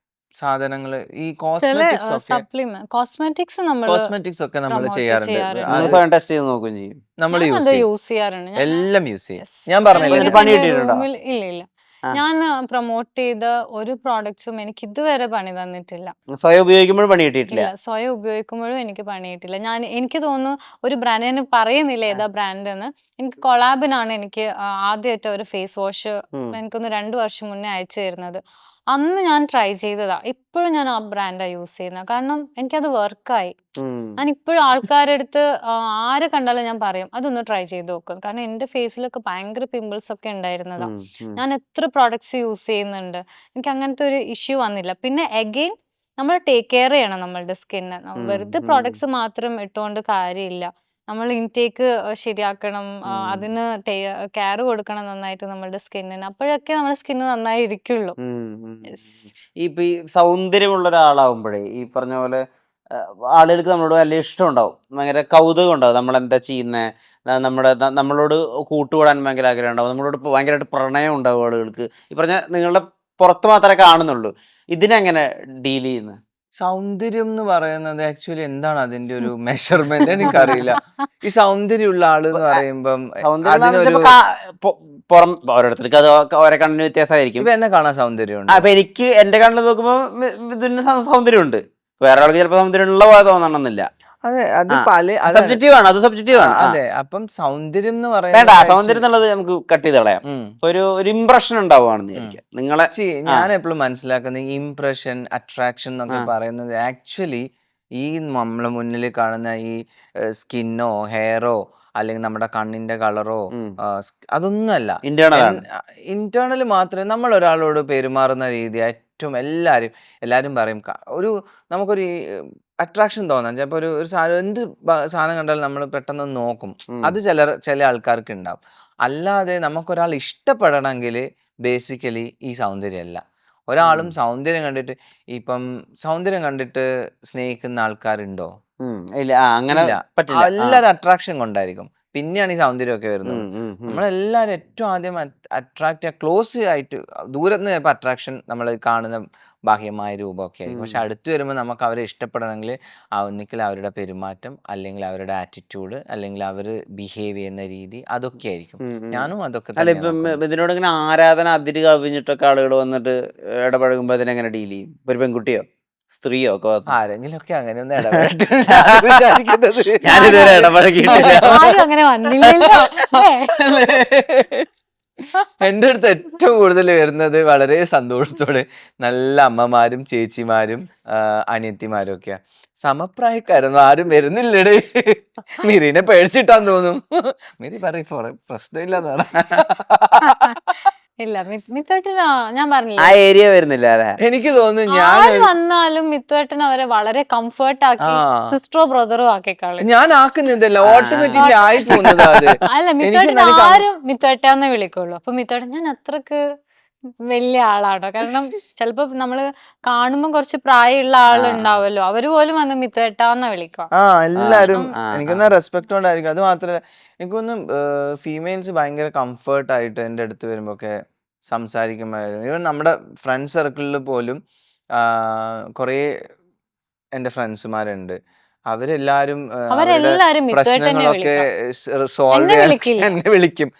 സാധനങ്ങൾ, ഈ ചില കോസ്മെറ്റിക്സ് ഒക്കെ നമ്മൾ പ്രൊമോട്ട് ചെയ്യാറുണ്ട്. ചെയ്യാറുണ്ട്. നിങ്ങൾ അത് സ്വയം ടെസ്റ്റ് ചെയ്ത് നോക്കുകയും ചെയ്യും. നമ്മൾ ഞാൻ യൂസ് അത് ചെയ്യും, യൂസ് ചെയ്യാറുണ്ട്. എല്ലാം യൂസ് ചെയ്യും. Yes. ഞാൻ പറഞ്ഞില്ലേ, ഇത് എനിക്ക് പണി എന്റെ കിട്ടിയിട്ടുണ്ടോ? റൂമിൽ ഇല്ല. ആ. ഞാൻ പ്രൊമോട്ട് ചെയ്ത ഒരു പ്രോഡക്ട്സും എനിക്ക് ഇതുവരെ പണി തന്നിട്ടില്ല. സ്വയം ഉപയോഗിക്കുമ്പോൾ പണി കിട്ടിയിട്ടില്ല. ഇല്ല, സ്വയം ഉപയോഗിക്കുമ്പോഴും എനിക്ക് പണി കിട്ടില്ല. എനിക്ക് തോന്നുന്നു ഒരു ബ്രാൻഡ്, ഞാൻ പറയുന്നില്ല ഏതാ ബ്രാൻഡ് എന്ന്. എനിക്ക് കൊളാബിനാണ് എനിക്ക് ആദ്യമായിട്ട് ഒരു ഫേസ് വാഷ് എനിക്കൊന്ന് 2 വർഷം മുന്നേ അയച്ചു തരുന്നത്. അന്ന് ഞാൻ ട്രൈ ചെയ്തതാ. ഇപ്പോഴും ഞാൻ ആ ബ്രാൻഡാണ് യൂസ് ചെയ്യുന്നത്. കാരണം എനിക്കത് വർക്കായി. ഞാൻ ഇപ്പോഴും ആൾക്കാരുടെ അടുത്ത് ആരെ കണ്ടാലും ഞാൻ പറയും അതൊന്ന് ട്രൈ ചെയ്ത് നോക്കും. കാരണം എൻ്റെ ഫേസിലൊക്കെ ഭയങ്കര പിമ്പിൾസ് ഒക്കെ ഉണ്ടായിരുന്നതാ. ഞാൻ എത്ര പ്രോഡക്ട്സ് യൂസ് ചെയ്യുന്നുണ്ട്, എനിക്ക് അങ്ങനത്തെ ഒരു ഇഷ്യൂ വന്നില്ല. പിന്നെ അഗെയിൻ നമ്മൾ ടേക്ക് കെയർ ചെയ്യണം നമ്മളുടെ സ്കിന്ന്. വെറുതെ പ്രോഡക്ട്സ് മാത്രം ഇട്ടുകൊണ്ട് കാര്യമില്ല. നമ്മൾ ഇൻടേക്ക് ശരിയാക്കണം, അതിന് കെയർ കൊടുക്കണം നന്നായിട്ട് നമ്മളുടെ സ്കിന്നിന്. അപ്പോഴൊക്കെ നമ്മുടെ സ്കിന്ന് നന്നായി ഇരിക്കുള്ളൂ. Yes. ഇപ്പൊ ഈ സൗന്ദര്യമുള്ള ഒരാളാവുമ്പോഴേ ഈ പറഞ്ഞ പോലെ ആളുകൾക്ക് നമ്മളോട് വലിയ ഇഷ്ടം ഉണ്ടാവും, ഭയങ്കര കൗതുകം ഉണ്ടാവും, നമ്മളെന്താ ചെയ്യുന്നത്, നമ്മളോട് കൂട്ടുകൂടാൻ ഭയങ്കര ആഗ്രഹം ഉണ്ടാവും, നമ്മളോട് ഭയങ്കരമായിട്ട് പ്രണയം ഉണ്ടാവും ആളുകൾക്ക്. ഈ പറഞ്ഞ നിങ്ങളുടെ പുറത്ത് മാത്രമേ കാണുന്നുള്ളൂ. ഇതിനെങ്ങനെ ഡീൽ ചെയ്യുന്നത്? സൗന്ദര്യം എന്ന് പറയുന്നത് ആക്ച്വലി എന്താണ് അതിന്റെ ഒരു മെഷർമെന്റ് എനിക്കറിയില്ല. ഈ സൗന്ദര്യമുള്ള ആള് എന്ന് പറയുമ്പം അതിനൊരു, പുറം ഓരോരുത്തർക്ക് അത് ഓരോ കണ്ണിന് വ്യത്യാസമായിരിക്കും. ഇവ എന്നെ കാണാൻ സൗന്ദര്യമുണ്ട്. അപ്പൊ എനിക്ക് എന്റെ കണ്ണിൽ നോക്കുമ്പോ ഇതിന് സൗന്ദര്യമുണ്ട്, വേറെ ആൾക്ക് ചിലപ്പോൾ സൗന്ദര്യമുള്ള പോലെ തോന്നണമെന്നില്ല. അതെ, അത് പല സബ്ജക്റ്റീവ് ആണ്, അത് സബ്ജക്റ്റീവ് ആണ്. അതെ, അപ്പം സൗന്ദര്യം എന്ന് വേണ്ട, പറയുന്നത് സൗന്ദര്യം എന്നുള്ളത് നമുക്ക് കട്ട് ചെയ്ത് കളയാം. ഒരു ഇംപ്രഷൻ ഉണ്ടാവുകയാണെന്ന് വിചാരിക്കാം നിങ്ങളെ. ഞാൻ എപ്പോഴും മനസ്സിലാക്കുന്ന ഇംപ്രഷൻ, അട്രാക്ഷൻ എന്നൊക്കെ പറയുന്നത് ആക്ച്വലി ഈ നമ്മളെ മുന്നിൽ കാണുന്ന ഈ സ്കിന്നോ ഹെയറോ അല്ലെങ്കിൽ നമ്മുടെ കണ്ണിന്റെ കളറോ അതൊന്നുമല്ല. ഇന്റേണൽ മാത്രമേ നമ്മൾ ഒരാളോട് പെരുമാറുന്ന രീതി ഏറ്റവും എല്ലാവരും പറയും നമുക്കൊരു അട്രാക്ഷൻ തോന്നാം. ചിലപ്പോൾ ഒരു സാധനം, എന്ത് സാധനം കണ്ടാലും നമ്മൾ പെട്ടെന്ന് നോക്കും. അത് ചില ആൾക്കാർക്ക് ഉണ്ടാവും. അല്ലാതെ നമുക്കൊരാൾ ഇഷ്ടപ്പെടണമെങ്കിൽ ബേസിക്കലി ഈ സൗന്ദര്യമല്ല. ഒരാളും സൗന്ദര്യം കണ്ടിട്ട് സ്നേഹിക്കുന്ന ആൾക്കാരുണ്ടോ? ഇല്ല, അങ്ങനെ പറ്റില്ല. എല്ലാവരും അട്രാക്ഷൻ കൊണ്ടായിരിക്കും, പിന്നെയാണ് ഈ സൗന്ദര്യമൊക്കെ വരുന്നത്. നമ്മളെല്ലാവരും ഏറ്റവും ആദ്യം ക്ലോസ് ആയിട്ട്, ദൂരത്ത് നിന്ന് ചിലപ്പോൾ അട്രാക്ഷൻ നമ്മൾ കാണുന്ന ബാഹ്യമായ രൂപമൊക്കെ ആയിരിക്കും. പക്ഷെ അടുത്ത് വരുമ്പോൾ നമുക്ക് അവരെ ഇഷ്ടപ്പെടണമെങ്കിൽ ഒന്നിക്കൽ അവരുടെ പെരുമാറ്റം, അല്ലെങ്കിൽ അവരുടെ ആറ്റിറ്റ്യൂഡ്, അല്ലെങ്കിൽ അവർ ബിഹേവ് ചെയ്യുന്ന രീതി, അതൊക്കെ ആയിരിക്കും. ഞാനും അതൊക്കെ അല്ല, ഇപ്പം ഇതിനോട് ഇങ്ങനെ ആരാധന അതിര് കവിഞ്ഞിട്ടൊക്കെ ആളുകൾ വന്നിട്ട് ഇടപഴകുമ്പോൾ അതിനെങ്ങനെ ഡീൽ ചെയ്യും? ഒരു പെൺകുട്ടിയോ? സ്ത്രീയോ ഒക്കെ വന്നു? ആരെങ്കിലും ഒക്കെ അങ്ങനെ ഒന്ന് ഇടപെടട്ടെ എന്നാണ് വിചാരിക്കുന്നത്. ഞാനിതുവരെ ഇടപഴകിയിട്ടില്ല. ആരും അങ്ങനെ വന്നില്ലല്ലോ അല്ലേ? എൻ്റെ അടുത്ത് ഏറ്റവും കൂടുതൽ വരുന്നത് വളരെ സന്തോഷത്തോടെ നല്ല അമ്മമാരും ചേച്ചിമാരും അനിയത്തിമാരും ഒക്കെയാ. സമപ്രായക്കാരൊന്നും ആരും വരുന്നില്ലടേ. മിറിനെ പേടിച്ചിട്ടാന്ന് തോന്നും. മിറി പറയും പ്രശ്നമില്ലെന്നാണ്. ഇല്ല മിത്തുവേട്ടന് ഞാൻ ആ പറഞ്ഞില്ലേ, ഏരിയ വരുന്നില്ല അല്ലേ? എനിക്ക് തോന്നുന്നു ആര് വന്നാലും മിത്തുവേട്ടൻ അവരെ വളരെ കംഫർട്ട് ആക്കി സിസ്റ്ററോ ബ്രദറോ ആക്കി കളയും. ഞാൻ ആക്കുന്നില്ല, ആ. ഓട്ടോമാറ്റിക്കലി ആയി പോകുന്നതാ അത്. അല്ല എനിക്ക് മിത്തുവേട്ടൻ എന്നാലും ആരും മിത്തുവേട്ടാന്നേ വിളിക്കുള്ളൂ. അപ്പൊ മിത്തുവേട്ടൻ ഞാൻ അത്രക്ക് വലിയ ആളാട്ടോ. കാരണം ചിലപ്പോ നമ്മള് കാണുമ്പോ കുറച്ച് പ്രായമുള്ള ആളുണ്ടാവല്ലോ, അവര് പോലും വന്ന് മിത്തുവേട്ടാന്ന് വിളിക്കുക. എല്ലാരും ആ, എനിക്കൊന്ന് റെസ്പെക്ട് കൊണ്ടായിരിക്കും. അത് മാത്രമല്ല എനിക്കൊന്നും ഫീമെയിൽസ് ഭയങ്കര കംഫർട്ട് ആയിട്ട് എൻ്റെ അടുത്ത് വരുമ്പോ ഒക്കെ സംസാരിക്കുമ്പോഴായിരുന്നു. ഈവൻ നമ്മുടെ ഫ്രണ്ട് സർക്കിളിൽ പോലും കുറേ എൻ്റെ ഫ്രണ്ട്സുമാരുണ്ട്. അവരെല്ലാരും അവരുടെ അവരെല്ലാരും മിത്തുവേട്ടനെ പ്രശ്നങ്ങളൊക്കെ വിളിക്കുക. സോൾവ് എന്നെ ചെയ്യാൻ വിളിക്കില്ല. എന്നെ വിളിക്കും.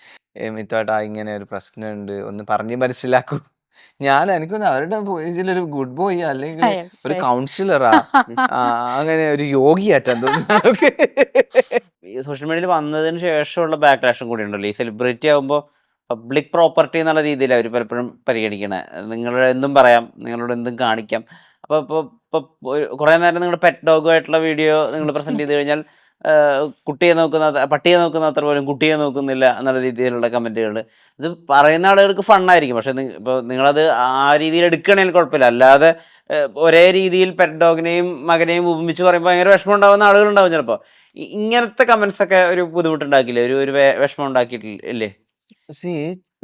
മിത്തുവേട്ടാ ഇങ്ങനെ ഒരു പ്രശ്നമുണ്ട്, ഒന്ന് പറഞ്ഞ് മനസ്സിലാക്കൂ. എനിക്കൊന്ന് അവരുടെ ഒരു ഗുഡ് ബോയ് അല്ലെങ്കിൽ Yes, ഒരു yes. കൗൺസിലറാ, അങ്ങനെ ഒരു യോഗിയായിട്ടാണ് തോന്നുന്നു. ഈ സോഷ്യൽ മീഡിയയിൽ വന്നതിന് ശേഷമുള്ള ബാക്ക്ലാഷും കൂടി ഉണ്ടല്ലോ. ഈ സെലിബ്രിറ്റി ആകുമ്പോൾ പബ്ലിക് പ്രോപ്പർട്ടി എന്നുള്ള രീതിയിൽ അവർ പലപ്പോഴും പരിഗണിക്കണേ. നിങ്ങളുടെ എന്തും പറയാം, നിങ്ങളോട് എന്തും കാണിക്കാം. അപ്പോൾ ഇപ്പോൾ കുറേ നേരം നിങ്ങളുടെ പെറ്റ് ഡോഗുമായിട്ടുള്ള വീഡിയോ നിങ്ങൾ പ്രസൻറ്റ് ചെയ്ത് കഴിഞ്ഞാൽ കുട്ടിയെ നോക്കുന്ന പട്ടിയെ നോക്കുന്ന അത്ര പോലും കുട്ടിയെ നോക്കുന്നില്ല എന്നുള്ള രീതിയിലുള്ള കമൻറ്റുകൾ. ഇത് പറയുന്ന ആളുകൾക്ക് ഫണ്ണായിരിക്കും, പക്ഷേ ഇപ്പോൾ നിങ്ങളത് ആ രീതിയിൽ എടുക്കുകയാണെങ്കിൽ കുഴപ്പമില്ല. അല്ലാതെ ഒരേ രീതിയിൽ പെറ്റ് ഡോഗിനെയും മകനെയും ഉപമിച്ച് പറയുമ്പോൾ ഭയങ്കര വിഷമം ഉണ്ടാകുന്ന ആളുകളുണ്ടാവും ചിലപ്പോൾ. ഇങ്ങനത്തെ കമന്റ്സ് ഒക്കെ ഒരു ബുദ്ധിമുട്ടുണ്ടാക്കില്ലേ? ഒരു വിഷമം ഉണ്ടാക്കിയിട്ടില്ലേ? സി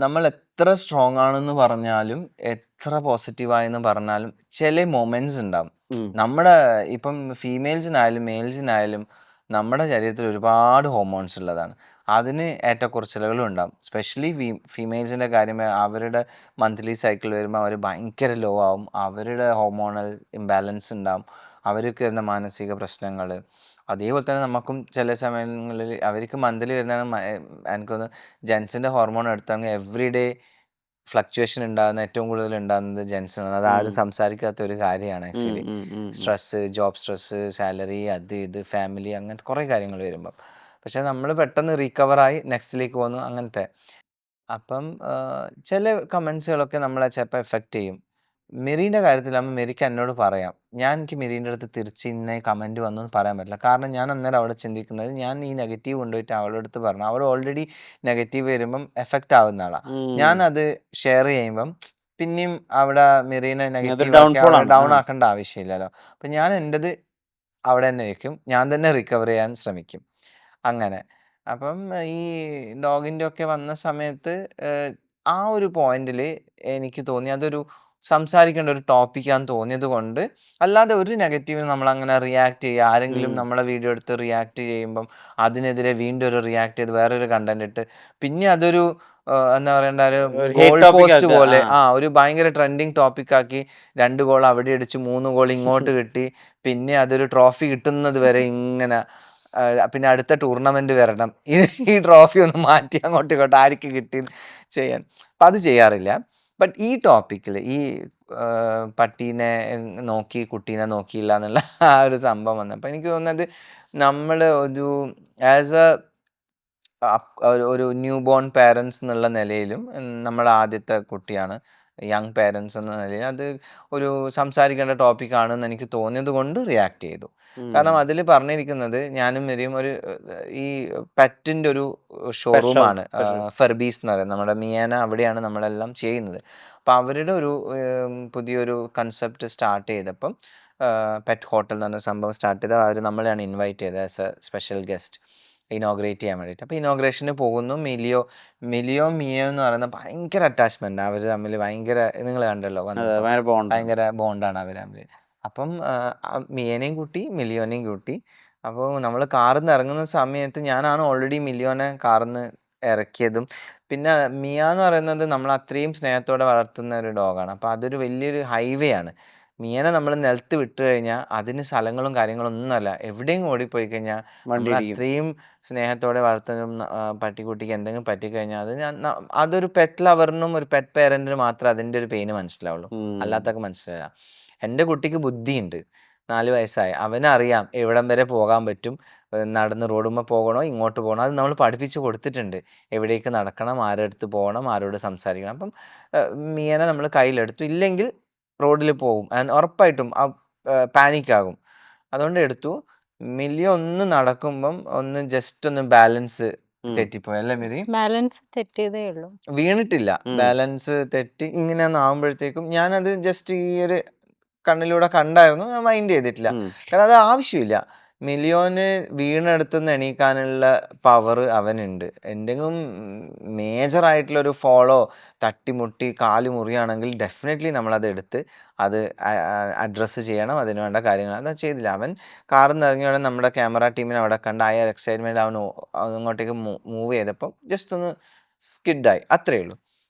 നമ്മൾ എത്ര സ്ട്രോങ് ആണെന്ന് പറഞ്ഞാലും എത്ര പോസിറ്റീവായെന്ന് പറഞ്ഞാലും ചില മൊമെന്റ്സ് ഉണ്ടാവും. നമ്മുടെ ഇപ്പം ഫീമെയിൽസിനായാലും മെയിൽസിനായാലും നമ്മുടെ ശരീരത്തിൽ ഒരുപാട് ഹോർമോൺസ് ഉള്ളതാണ്. അതിന് ഏറ്റക്കുറച്ചിലുകളും ഉണ്ടാവും. സ്പെഷ്യലി ഫീമെയിൽസിൻ്റെ കാര്യം, അവരുടെ മന്ത്ലി സൈക്കിൾ വരുമ്പോൾ അവർ ഭയങ്കര ലോ ആവും. അവരുടെ ഹോർമോണൽ ഇംബാലൻസ് ഉണ്ടാവും. അവർക്ക് വരുന്ന മാനസിക പ്രശ്നങ്ങൾ. അതേപോലെ തന്നെ നമുക്കും ചില സമയങ്ങളിൽ അവർക്ക് മന്ത്ലി വരുന്നതാണ്. എനിക്കൊന്ന് ജെൻസിൻ്റെ ഹോർമോൺ എടുത്താണെങ്കിൽ എവറി ഡേ ഫ്ലക്ച്വേഷൻ ഉണ്ടാകുന്ന ഏറ്റവും കൂടുതൽ ഉണ്ടാകുന്നത് ജെൻസിനാണ്. അത് ആരും സംസാരിക്കാത്ത ഒരു കാര്യമാണ് actually. Stress, job stress, salary, അത് ഇത്, ഫാമിലി, അങ്ങനത്തെ കുറേ കാര്യങ്ങൾ വരുമ്പം. പക്ഷേ നമ്മൾ പെട്ടെന്ന് റീകവറായി നെക്സ്റ്റിലേക്ക് പോകുന്നു അങ്ങനത്തെ. അപ്പം ചില കമൻസുകളൊക്കെ നമ്മളെ ചിലപ്പോൾ എഫക്റ്റ് ചെയ്യും. മിറീൻ്റെ കാര്യത്തിലാകുമ്പോൾ മിറിക്ക് എന്നോട് പറയാം. എനിക്ക് മിറീൻ്റെ അടുത്ത് തിരിച്ച് ഇന്ന കമൻറ്റ് വന്നു എന്ന് പറയാൻ പറ്റില്ല. കാരണം ഞാൻ അന്നേരം അവിടെ ചിന്തിക്കുന്നത് ഞാൻ ഈ നെഗറ്റീവ് കൊണ്ടുപോയിട്ട് അവളുടെ അടുത്ത് പറഞ്ഞു. അവൾ ഓൾറെഡി നെഗറ്റീവ് വരുമ്പം എഫക്റ്റ് ആവുന്ന ആളാണ്. ഞാനത് ഷെയർ ചെയ്യുമ്പം പിന്നെയും അവിടെ മിറീനെ നെഗറ്റീവ് ആക്കി അവിടെ ഡൗൺ ആക്കേണ്ട ആവശ്യമില്ലല്ലോ. അപ്പം ഞാൻ എൻ്റെത് അവിടെ തന്നെ വയ്ക്കും. ഞാൻ തന്നെ റിക്കവർ ചെയ്യാൻ ശ്രമിക്കും. അങ്ങനെ. അപ്പം ഈ ഡോഗിൻ്റെ ഒക്കെ വന്ന സമയത്ത് ആ ഒരു പോയിന്റിൽ എനിക്ക് തോന്നി അതൊരു സംസാരിക്കേണ്ട ഒരു ടോപ്പിക്കാന്ന് തോന്നിയത് കൊണ്ട്, അല്ലാതെ ഒരു നെഗറ്റീവിന് നമ്മളങ്ങനെ റിയാക്ട് ചെയ്യുക, ആരെങ്കിലും നമ്മളെ വീഡിയോ എടുത്ത് റിയാക്ട് ചെയ്യുമ്പം അതിനെതിരെ വീണ്ടും ഒരു റിയാക്ട് ചെയ്ത് വേറൊരു കണ്ടന്റ് ഇട്ട് പിന്നെ അതൊരു എന്താ പറയണ്ട ഒരു ഗോൾ പോസ്റ്റ് പോലെ ഒരു ഭയങ്കര ട്രെൻഡിങ് ടോപ്പിക്കാക്കി 2 ഗോൾ അവിടെ അടിച്ചു 3 ഗോൾ ഇങ്ങോട്ട് കിട്ടി, പിന്നെ അതൊരു ട്രോഫി കിട്ടുന്നത് വരെ ഇങ്ങനെ പിന്നെ അടുത്ത ടൂർണമെന്റ് വരണം, ഈ ട്രോഫി ഒന്ന് മാറ്റി അങ്ങോട്ടും ഇങ്ങോട്ടും ആർക്ക് കിട്ടി ചെയ്യാൻ. അപ്പം അത് ചെയ്യാറില്ല. ബട്ട് ഈ ടോപ്പിക്കിൽ ഈ പട്ടീനെ നോക്കി കുട്ടീനെ നോക്കിയില്ല എന്നുള്ള ആ ഒരു സംഭവം വന്നപ്പോൾ എനിക്ക് തോന്നുന്നത് നമ്മൾ ഒരു ആസ് എ ഒരു ന്യൂ ബോൺ പേരൻസ് എന്നുള്ള നിലയിലും നമ്മുടെ ആദ്യത്തെ കുട്ടിയാണ്, യങ് പേരൻസ് എന്ന നിലയിൽ അത് ഒരു സംസാരിക്കേണ്ട ടോപ്പിക്കാണെന്ന് എനിക്ക് തോന്നിയത് കൊണ്ട് റിയാക്ട് ചെയ്തു. കാരണം അതിൽ പറഞ്ഞിരിക്കുന്നത് ഞാനും മിറിയും ഒരു ഈ പെറ്റിൻ്റെ ഒരു ഷോറൂമാണ് ഫെർബീസ് എന്ന് പറയുന്നത്. നമ്മുടെ മിയാന അവിടെയാണ് നമ്മളെല്ലാം ചെയ്യുന്നത്. അപ്പം അവരുടെ ഒരു പുതിയൊരു കൺസെപ്റ്റ് സ്റ്റാർട്ട് ചെയ്തപ്പം പെറ്റ് ഹോട്ടൽ എന്ന് പറഞ്ഞ സംഭവം സ്റ്റാർട്ട് ചെയ്ത് അവർ നമ്മളെയാണ് ഇൻവൈറ്റ് ചെയ്തത് as A special guest inaugurate ചെയ്യാൻ വേണ്ടിയിട്ട്. അപ്പോൾ ഇനോഗ്രേഷന് പോകുന്നു. മിലിയോ മിയോ എന്ന് പറയുന്ന ഭയങ്കര അറ്റാച്ച്മെൻറ്റ് അവർ തമ്മിൽ. ഭയങ്കര നിങ്ങൾ കണ്ടല്ലോ ഭയങ്കര ബോണ്ടാണ് അവർ തമ്മിൽ. അപ്പം മിയനെയും കൂട്ടി മിലിയോനെയും കൂട്ടി. അപ്പോൾ നമ്മൾ കാറിൽ നിന്ന് ഇറങ്ങുന്ന സമയത്ത് ഞാനാണ് ഓൾറെഡി മിലിയോനെ കാറിൽ നിന്ന് ഇറക്കിയതും. പിന്നെ മിയ എന്ന് പറയുന്നത് നമ്മൾ അത്രയും സ്നേഹത്തോടെ വളർത്തുന്ന ഒരു ഡോഗാണ്. അപ്പോൾ അതൊരു വലിയൊരു ഹൈവേ ആണ്. മിയനെ നമ്മൾ നിലത്ത് വിട്ട് കഴിഞ്ഞാൽ അതിന് സ്ഥലങ്ങളും കാര്യങ്ങളും ഒന്നുമല്ല. എവിടെയും ഓടിപ്പോയി കഴിഞ്ഞാൽ നമ്മൾ അത്രയും സ്നേഹത്തോടെ വളർത്തുന്ന പട്ടിക്കുട്ടിക്ക് എന്തെങ്കിലും പറ്റിക്കഴിഞ്ഞാൽ അതൊരു പെറ്റ് ലവറിനും ഒരു പെറ്റ് പേരൻറ്റിനും മാത്രമേ അതിൻ്റെ ഒരു പെയിന് മനസ്സിലാവുള്ളൂ, അല്ലാത്തൊക്കെ മനസ്സിലാവില്ല. എൻ്റെ കുട്ടിക്ക് ബുദ്ധിയുണ്ട്, 4 വയസ്സായി, അവനറിയാം എവിടം വരെ പോകാൻ പറ്റും, നടന്ന് റോഡുമ്മ പോകണോ ഇങ്ങോട്ട് പോകണോ അത് നമ്മൾ പഠിപ്പിച്ച് കൊടുത്തിട്ടുണ്ട്, എവിടേക്ക് നടക്കണം, ആരുടെ അടുത്ത് പോകണം, ആരോട് സംസാരിക്കണം. അപ്പം മിയനെ നമ്മൾ കയ്യിലെടുത്തു, ഇല്ലെങ്കിൽ റോഡിൽ പോകും, ഉറപ്പായിട്ടും പാനിക്കാകും. അതുകൊണ്ട് എടുത്തു. മില്ലിയ ഒന്ന് നടക്കുമ്പം ഒന്ന് ജസ്റ്റ് ഒന്ന് ബാലൻസ് തെറ്റിപ്പോയി അല്ലേ മിരി? ബാലൻസ് തെറ്റിയതേ ഉള്ളൂ. വീണിട്ടില്ല, ബാലൻസ് തെറ്റി ഇങ്ങനെ ഒന്ന് ആവുമ്പോഴത്തേക്കും ഞാനത് ജസ്റ്റ് ഈ ഒരു കണ്ണിലൂടെ കണ്ടായിരുന്നു, ഞാൻ മൈൻഡ് ചെയ്തിട്ടില്ല. കാരണം അത് ആവശ്യമില്ല. മിലിയോന് വീണെടുത്തുനിന്ന് എണീക്കാനുള്ള പവർ അവനുണ്ട്. എന്തെങ്കിലും മേജർ ആയിട്ടുള്ളൊരു ഫോളോ തട്ടിമുട്ടി കാല് മുറിയാണെങ്കിൽ ഡെഫിനറ്റ്ലി നമ്മളത് എടുത്ത് അത് അഡ്രസ്സ് ചെയ്യണം, അതിന് വേണ്ട കാര്യങ്ങൾ. അത് ചെയ്തില്ല. അവൻ കാറിൽ നിന്ന് ഇറങ്ങിയോടെ നമ്മുടെ ക്യാമറ ടീമിനെ അവിടെ കണ്ട് ആ എക്സൈറ്റ്മെൻറ്റ് അവൻ അങ്ങോട്ടേക്ക് മൂവ് ചെയ്തപ്പോൾ ജസ്റ്റ് ഒന്ന് സ്കിഡായി, അത്രയേ ഉള്ളൂ.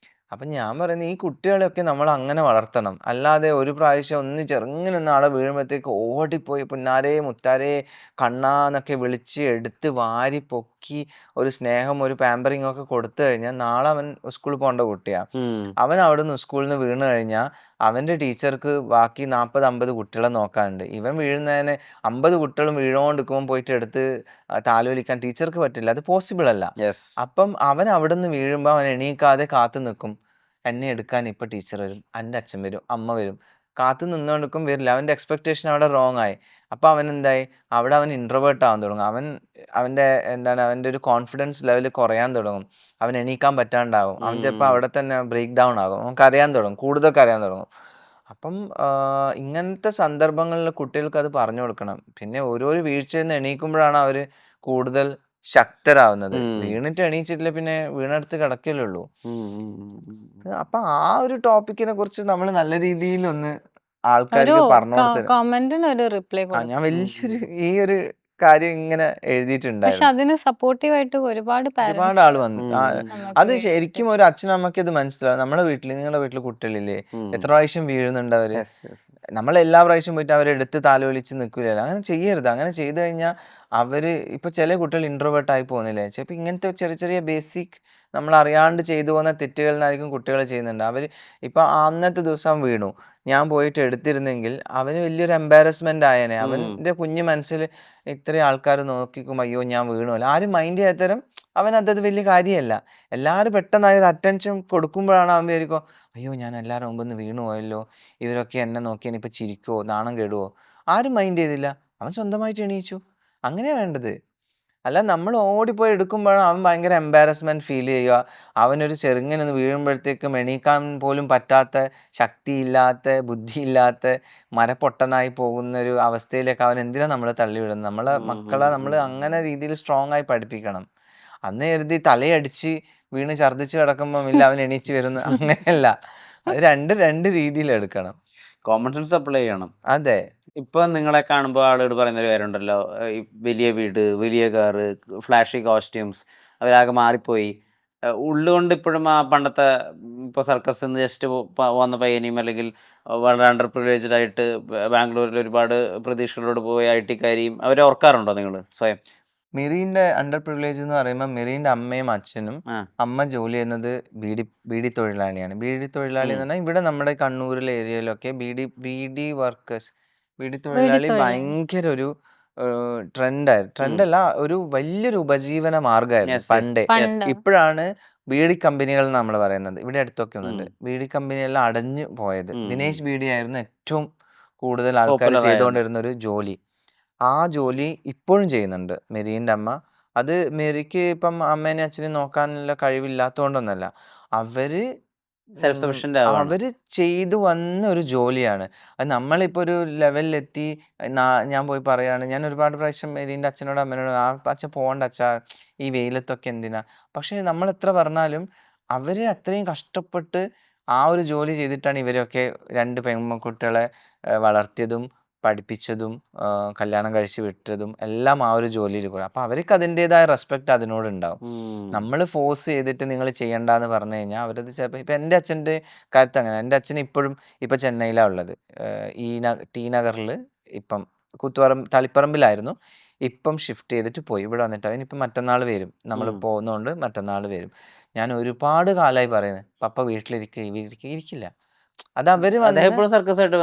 അപ്പം ഞാൻ പറയുന്നത് ഈ കുട്ടികളെയൊക്കെ നമ്മൾ അങ്ങനെ വളർത്തണം. അല്ലാതെ ഒരു പ്രാവശ്യം ഒന്ന് ചെറുങ്ങനെ ഒന്ന് ആടെ വീഴുമ്പോഴത്തേക്ക് ഓടിപ്പോയി പുന്നാരേ മുത്താരേ കണ്ണാന്നൊക്കെ വിളിച്ച് എടുത്ത് വാരി പൊക്കി ഒരു സ്നേഹം ഒരു പാമ്പറിങ് ഒക്കെ കൊടുത്തു കഴിഞ്ഞാൽ നാളെ അവൻ സ്കൂളിൽ പോകേണ്ട കുട്ടിയാണ്. അവൻ അവിടെ നിന്ന് സ്കൂളിൽ നിന്ന് വീണ് കഴിഞ്ഞാൽ അവൻ്റെ ടീച്ചർക്ക് ബാക്കി 40-50 കുട്ടികളെ നോക്കാനുണ്ട്. ഇവൻ വീഴുന്നതിന് 50 കുട്ടികളും വീഴുകൊണ്ടിരിക്കുമ്പോൾ പോയിട്ട് എടുത്ത് താലോലിക്കാൻ ടീച്ചർക്ക് പറ്റില്ല, അത് പോസിബിൾ അല്ല. അപ്പം അവൻ അവിടെ നിന്ന് വീഴുമ്പോൾ അവൻ എണീക്കാതെ കാത്തു നിൽക്കും, എന്നെ എടുക്കാൻ ഇപ്പം ടീച്ചർ വരും, എൻ്റെ അച്ഛൻ വരും, അമ്മ വരും. കാത്തു നിന്നുകൊണ്ടിരിക്കും, വരില്ല. അവൻ്റെ എക്സ്പെക്റ്റേഷൻ അവിടെ റോങ് ആയി. അപ്പോൾ അവൻ എന്തായി, അവിടെ അവൻ ഇൻട്രോവേർട്ട് ആവാൻ തുടങ്ങും. അവൻ്റെ ഒരു കോൺഫിഡൻസ് ലെവൽ കുറയാൻ തുടങ്ങും. അവൻ എണീക്കാൻ പറ്റാണ്ടാവും. അവൻ ചിലപ്പോൾ അവിടെ തന്നെ ബ്രേക്ക് ഡൗൺ ആകും. അവൻ കരയാൻ തുടങ്ങും, കൂടുതൽ കരയാൻ തുടങ്ങും. അപ്പം ഇങ്ങനത്തെ സന്ദർഭങ്ങളിൽ കുട്ടികൾക്ക് അത് പറഞ്ഞു കൊടുക്കണം. പിന്നെ ഓരോരോ വീഴ്ചയിൽ നിന്ന് എണീക്കുമ്പോഴാണ് അവർ കൂടുതൽ ശക്തരാവുന്നത്. വീണിട്ട് എണീച്ചിട്ടില്ല പിന്നെ വീണെടുത്ത് കിടക്കല്ലേ ഉള്ളൂ. അപ്പൊ ആ ഒരു ടോപ്പിക്കിനെ കുറിച്ച് നമ്മൾ നല്ല രീതിയിൽ ഒന്ന് ഒരു ആൾക്കാർക്ക് പറഞ്ഞു കൊടുത്തത്. കമന്റിന് ഒരു റിപ്ലൈ ഞാൻ കൊടുത്തു. വലിയൊരു ഈ ഒരു കാര്യം ഇങ്ങനെ പക്ഷെ എഴുതിയിട്ടുണ്ടായിരുന്നു. അതിന് സപ്പോർട്ടീവ് ആയിട്ട് ഒരുപാട് ഒരുപാട് പാരന്റ്സ് ആള് വന്നു. അത് ശരിക്കും ഒരു അച്ഛനും അമ്മയ്ക്ക് ഇത് മനസ്സിലാവും. നമ്മുടെ വീട്ടിൽ, നിങ്ങളുടെ വീട്ടിൽ കുട്ടികളില്ലേ, എത്ര പ്രാവശ്യം വീഴുന്നുണ്ട് അവര്. നമ്മൾ എല്ലാ പ്രാവശ്യം പോയിട്ട് അവരെടുത്ത് താലോലിച്ച് നിൽക്കില്ലല്ലോ. അങ്ങനെ ചെയ്യരുത്. അങ്ങനെ ചെയ്തു കഴിഞ്ഞാൽ അവര് ഇപ്പൊ ചില കുട്ടികൾ ഇൻട്രോവേർട്ട് ആയി പോകുന്നില്ലേ, ചിലപ്പോൾ ഇങ്ങനത്തെ ചെറിയ ചെറിയ ബേസിക് നമ്മൾ അറിയാണ്ട് ചെയ്തു പോകുന്ന തെറ്റുകളിൽ നിന്നായിരിക്കും കുട്ടികൾ ചെയ്യുന്നുണ്ട്. അവർ ഇപ്പൊ അന്നത്തെ ദിവസം വീണു, ഞാൻ പോയിട്ട് എടുത്തിരുന്നെങ്കിൽ അവന് വലിയൊരു എംബാരസ്മെന്റ് ആയേനെ. അവന്റെ കുഞ്ഞു മനസ്സിൽ ഇത്രയും ആൾക്കാർ നോക്കിക്കും, അയ്യോ ഞാൻ വീണു അല്ല, ആരും മൈൻഡ് ചെയ്യാത്തരം അവനത് വലിയ കാര്യമല്ല. എല്ലാവരും പെട്ടെന്നായി ഒരു അറ്റൻഷൻ കൊടുക്കുമ്പോഴാണ് അവൻ വിചാരിക്കും, അയ്യോ ഞാൻ എല്ലാവരും മുമ്പ് നിന്ന് വീണു പോയല്ലോ, ഇവരൊക്കെ എന്നെ നോക്കി ഇനിയിപ്പോൾ ചിരിക്കുവോ നാണം കെടുവോ. ആരും മൈൻഡ് ചെയ്തില്ല, അവൻ സ്വന്തമായിട്ട് എണീച്ചു. അങ്ങനെയാണ് വേണ്ടത്. അല്ല നമ്മൾ ഓടിപ്പോയി എടുക്കുമ്പോഴാണ് അവൻ ഭയങ്കര എംബാരസ്മെന്റ് ഫീൽ ചെയ്യുക. അവനൊരു ചെറുങ്ങനെ ഒന്ന് വീഴുമ്പോഴത്തേക്കും എണീക്കാൻ പോലും പറ്റാത്ത, ശക്തിയില്ലാത്ത, ബുദ്ധിയില്ലാത്ത മരപ്പൊട്ടനായി പോകുന്ന ഒരു അവസ്ഥയിലേക്ക് അവൻ എന്തിനാണ് നമ്മൾ തള്ളിവിടുന്നത്? നമ്മളെ മക്കളെ നമ്മൾ അങ്ങനെ രീതിയിൽ സ്ട്രോങ് ആയി പഠിപ്പിക്കണം. അന്ന് കരുതി തലയടിച്ച് വീണ് ഛർദ്ദിച്ച് കിടക്കുമ്പം ഇല്ല അവൻ എണീച്ച് വരുന്നു, അങ്ങനെയല്ല. അത് രണ്ട് രീതിയിൽ എടുക്കണം. കോമൺ സെൻസ് അപ്ലൈ ചെയ്യണം. അതെ. ഇപ്പൊ നിങ്ങളെ കാണുമ്പോൾ ആളുകൾ പറയുന്ന ഒരു കാര്യമുണ്ടല്ലോ, ഈ വലിയ വീട്, വലിയ കാറ്, ഫ്ലാഷി കോസ്റ്റ്യൂംസ്, അവരാകെ മാറിപ്പോയി. ഉള്ളുകൊണ്ട് ഇപ്പോഴും ആ പണ്ടത്തെ ഇപ്പോൾ സർക്കസിൽ നിന്ന് ജസ്റ്റ് വന്ന പയ്യനെയും അല്ലെങ്കിൽ വളരെ അണ്ടർ പ്രിവിലേജ്ഡ് ആയിട്ട് ബാംഗ്ലൂരിൽ ഒരുപാട് പ്രതീക്ഷകളോട് പോയ ഐ.ടിക്കാരെയും അവരെ ഓർക്കാറുണ്ടോ നിങ്ങൾ സ്വയം? മിറീന്റെ അണ്ടർ പ്രിവിലേജ് എന്ന് പറയുമ്പോൾ മിറീന്റെ അമ്മയും അച്ഛനും, അമ്മ ജോലി ചെയ്യുന്നത് ബീഡി തൊഴിലാളിയാണ്. ബീഡി തൊഴിലാളി എന്ന് പറഞ്ഞാൽ ഇവിടെ നമ്മുടെ കണ്ണൂരിലെ ഏരിയയിലൊക്കെ ബീഡി വർക്കേഴ്സ്, ബീഡി തൊഴിലാളി ഭയങ്കര ഒരു ട്രെൻഡല്ല, ഒരു വലിയൊരു ഉപജീവന മാർഗമായിരുന്നു പണ്ടേ. ഇപ്പോഴാണ് ബീഡി കമ്പനികൾ നമ്മൾ പറയുന്നത്. ഇവിടെ അടുത്തൊക്കെ ഒന്നുണ്ട് ബീഡി കമ്പനിയെല്ലാം അടഞ്ഞു പോയത്. ദിനേശ് ബീഡി ആയിരുന്നു ഏറ്റവും കൂടുതൽ ആൾക്കാർ ചെയ്തുകൊണ്ടിരുന്ന ഒരു ജോലി. ആ ജോലി ഇപ്പോഴും ചെയ്യുന്നുണ്ട് മെരീൻ്റെ അമ്മ. അത് മെരിക്ക് ഇപ്പം അമ്മേനെയും അച്ഛനെയും നോക്കാനുള്ള കഴിവില്ലാത്തതുകൊണ്ടൊന്നല്ല, അവര് സെൽഫ് സഫിഷ്യന്റ് ആവാണ്. അവര് ചെയ്തു വന്ന ഒരു ജോലിയാണ്. അത് നമ്മളിപ്പോൾ ഒരു ലെവലിലെത്തി ഞാൻ പോയി പറയാണ്, ഞാൻ ഒരുപാട് പ്രാവശ്യം മെരീൻ്റെ അച്ഛനോടും അമ്മേനോടും, ആ അച്ഛൻ പോകണ്ട അച്ഛാ ഈ വെയിലത്തൊക്കെ എന്തിനാ. പക്ഷേ നമ്മൾ എത്ര പറഞ്ഞാലും അവര് അത്രയും കഷ്ടപ്പെട്ട് ആ ഒരു ജോലി ചെയ്തിട്ടാണ് ഇവരൊക്കെ 2 പെൺകുട്ടികളെ വളർത്തിയതും പഠിപ്പിച്ചതും കല്യാണം കഴിച്ച് വിട്ടതും എല്ലാം ആ ഒരു ജോലിയിൽ കൂടെ. അപ്പോൾ അവർക്ക് അതിൻ്റെതായ റെസ്പെക്റ്റ് അതിനോടുണ്ടാവും. നമ്മൾ ഫോഴ്സ് ചെയ്തിട്ട് നിങ്ങൾ ചെയ്യണ്ടെന്ന് പറഞ്ഞു കഴിഞ്ഞാൽ അവരത് ചിലപ്പോൾ, ഇപ്പം എൻ്റെ അച്ഛൻ്റെ കാര്യത്തിൽ അങ്ങനെ. എൻ്റെ അച്ഛൻ ഇപ്പോഴും ഇപ്പം ചെന്നൈയിലാണ് ഉള്ളത്. ടി നഗറിൽ ഇപ്പം തളിപ്പറമ്പിലായിരുന്നു. ഇപ്പം ഷിഫ്റ്റ് ചെയ്തിട്ട് പോയി, ഇവിടെ വന്നിട്ട് അവനിപ്പം മറ്റന്നാൾ വരും. നമ്മൾ പോകുന്നതുകൊണ്ട് മറ്റന്നാൾ വരും. ഞാൻ ഒരുപാട് കാലമായി പറയുന്നത്, പപ്പ വീട്ടിലിരിക്കില്ല. അത് അവര് വന്ന് സർക്കസ് ആയിട്ട്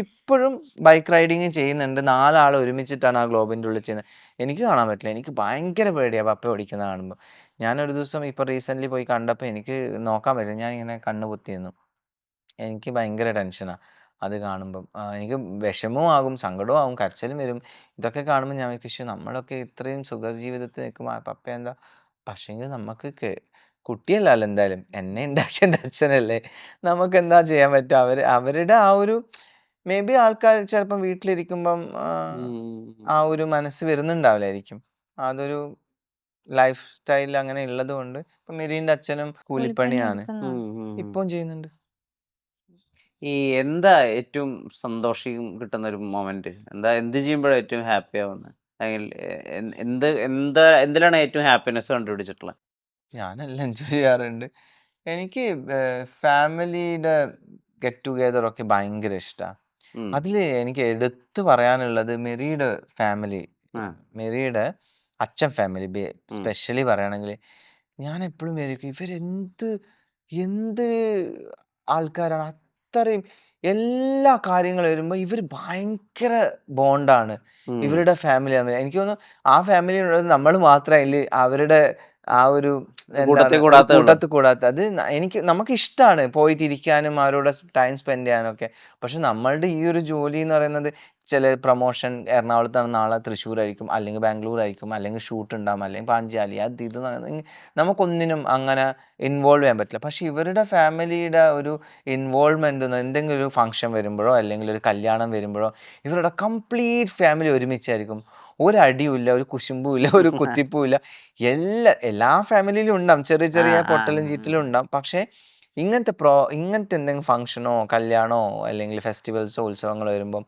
ഇപ്പോഴും ബൈക്ക് റൈഡിങ് ചെയ്യുന്നുണ്ട്. 4 ആൾ ഒരുമിച്ചിട്ടാണ് ആ ഗ്ലോബിന്റെ ഉള്ളിൽ ചെയ്യുന്നത്. എനിക്ക് കാണാൻ പറ്റില്ല. എനിക്ക് ഭയങ്കര പേടിയാ പപ്പ ഓടിക്കുന്നത് കാണുമ്പോൾ. ഞാനൊരു ദിവസം ഇപ്പൊ റീസെന്റ് പോയി കണ്ടപ്പോൾ എനിക്ക് നോക്കാൻ പറ്റില്ല. ഞാൻ ഇങ്ങനെ കണ്ണ് പൊത്തി നിന്നു. എനിക്ക് ഭയങ്കര ടെൻഷനാ അത് കാണുമ്പം. എനിക്ക് വിഷമവും ആകും, സങ്കടവും ആകും, കരച്ചിലും വരും. ഇതൊക്കെ കാണുമ്പോൾ ഞാൻ വിചാരിക്കും നമ്മളൊക്കെ ഇത്രയും സുഖജീവിതത്തിൽ നിൽക്കുമ്പോൾ പപ്പ എന്താ. പക്ഷേങ്കിൽ നമുക്ക് കുട്ടിയല്ലല്ലോ എന്തായാലും. എന്നെ ഉണ്ടാക്കിയ എൻ്റെ അച്ഛനല്ലേ. നമുക്കെന്താ ചെയ്യാൻ പറ്റുക? അവരുടെ ആ ഒരു മേ ബി ആൾക്കാർ ചിലപ്പം വീട്ടിലിരിക്കുമ്പം ആ ഒരു മനസ്സ് വരുന്നുണ്ടാവില്ലായിരിക്കും. അതൊരു ലൈഫ് സ്റ്റൈൽ അങ്ങനെ ഉള്ളത് കൊണ്ട്. ഇപ്പം മെരീൻ്റെ അച്ഛനും കൂലിപ്പണിയാണ്, ഇപ്പം ചെയ്യുന്നുണ്ട്. ഈ എന്താ ഏറ്റവും സന്തോഷം കിട്ടുന്ന ഒരു മൊമെന്റ്? എന്ത് ചെയ്യുമ്പോഴാണ് ഏറ്റവും ഹാപ്പി ആവുന്നത്? അല്ലെങ്കിൽ എന്തിലാണ് ഏറ്റവും ഹാപ്പിനെസ് കണ്ടുപിടിച്ചിട്ടുള്ളത്? ഞാനെല്ലാം എൻജോയ് ചെയ്യാറുണ്ട്. എനിക്ക് ഫാമിലിയുടെ ഗെറ്റ് ടുഗെദർ ഒക്കെ ഭയങ്കര ഇഷ്ടമാണ്. അതിൽ എനിക്ക് എടുത്തു പറയാനുള്ളത് മെറിയുടെ ഫാമിലി, മെറിയുടെ അച്ഛൻ ഫാമിലി സ്പെഷ്യലി പറയുകയാണെങ്കിൽ ഞാൻ എപ്പോഴും വിചാരിക്കും ഇവരെന്ത് എന്ത് ആൾക്കാരാണ്. അത്രയും എല്ലാ കാര്യങ്ങളും വരുമ്പോൾ ഇവർ ഭയങ്കര ബോണ്ടാണ് ഇവരുടെ ഫാമിലി തമ്മിൽ. എനിക്ക് തോന്നുന്നു ആ ഫാമിലി നമ്മൾ മാത്രമല്ല അവരുടെ ആ ഒരു കൂട്ടത്തിൽ കൂടാത്ത. അത് നമുക്ക് ഇഷ്ടമാണ് പോയിട്ട് ഇരിക്കാനും അവരോട് ടൈം സ്പെൻഡ് ചെയ്യാനൊക്കെ. പക്ഷെ നമ്മളുടെ ഈ ഒരു ജോലി എന്ന് പറയുന്നത് ചില പ്രൊമോഷൻ എറണാകുളത്താണ്, നാളെ തൃശ്ശൂരായിരിക്കും, അല്ലെങ്കിൽ ബാംഗ്ലൂർ ആയിരിക്കും, അല്ലെങ്കിൽ ഷൂട്ട് ഉണ്ടാകും, അല്ലെങ്കിൽ പാഞ്ചാലി, ഇത് നമുക്കൊന്നിനും അങ്ങനെ ഇൻവോൾവ് ചെയ്യാൻ പറ്റില്ല. പക്ഷെ ഇവരുടെ ഫാമിലിയുടെ ഒരു ഇൻവോൾവ്മെന്റ് എന്തെങ്കിലും ഒരു ഫംഗ്ഷൻ വരുമ്പോഴോ അല്ലെങ്കിൽ ഒരു കല്യാണം വരുമ്പോഴോ ഇവരുടെ കംപ്ലീറ്റ് ഫാമിലി ഒരുമിച്ചായിരിക്കും. ഒരു അടിയുമില്ല, ഒരു കുശുമ്പുമില്ല, ഒരു കുത്തിപ്പുമില്ല. എല്ലാ ഫാമിലിയിലും ഉണ്ടാവും ചെറിയ ചെറിയ പൊട്ടലും ചീറ്റലും ഉണ്ടാവും. പക്ഷേ ഇങ്ങനത്തെ എന്തെങ്കിലും ഫംഗ്ഷനോ കല്യാണോ അല്ലെങ്കിൽ ഫെസ്റ്റിവൽസോ ഉത്സവങ്ങളോ വരുമ്പം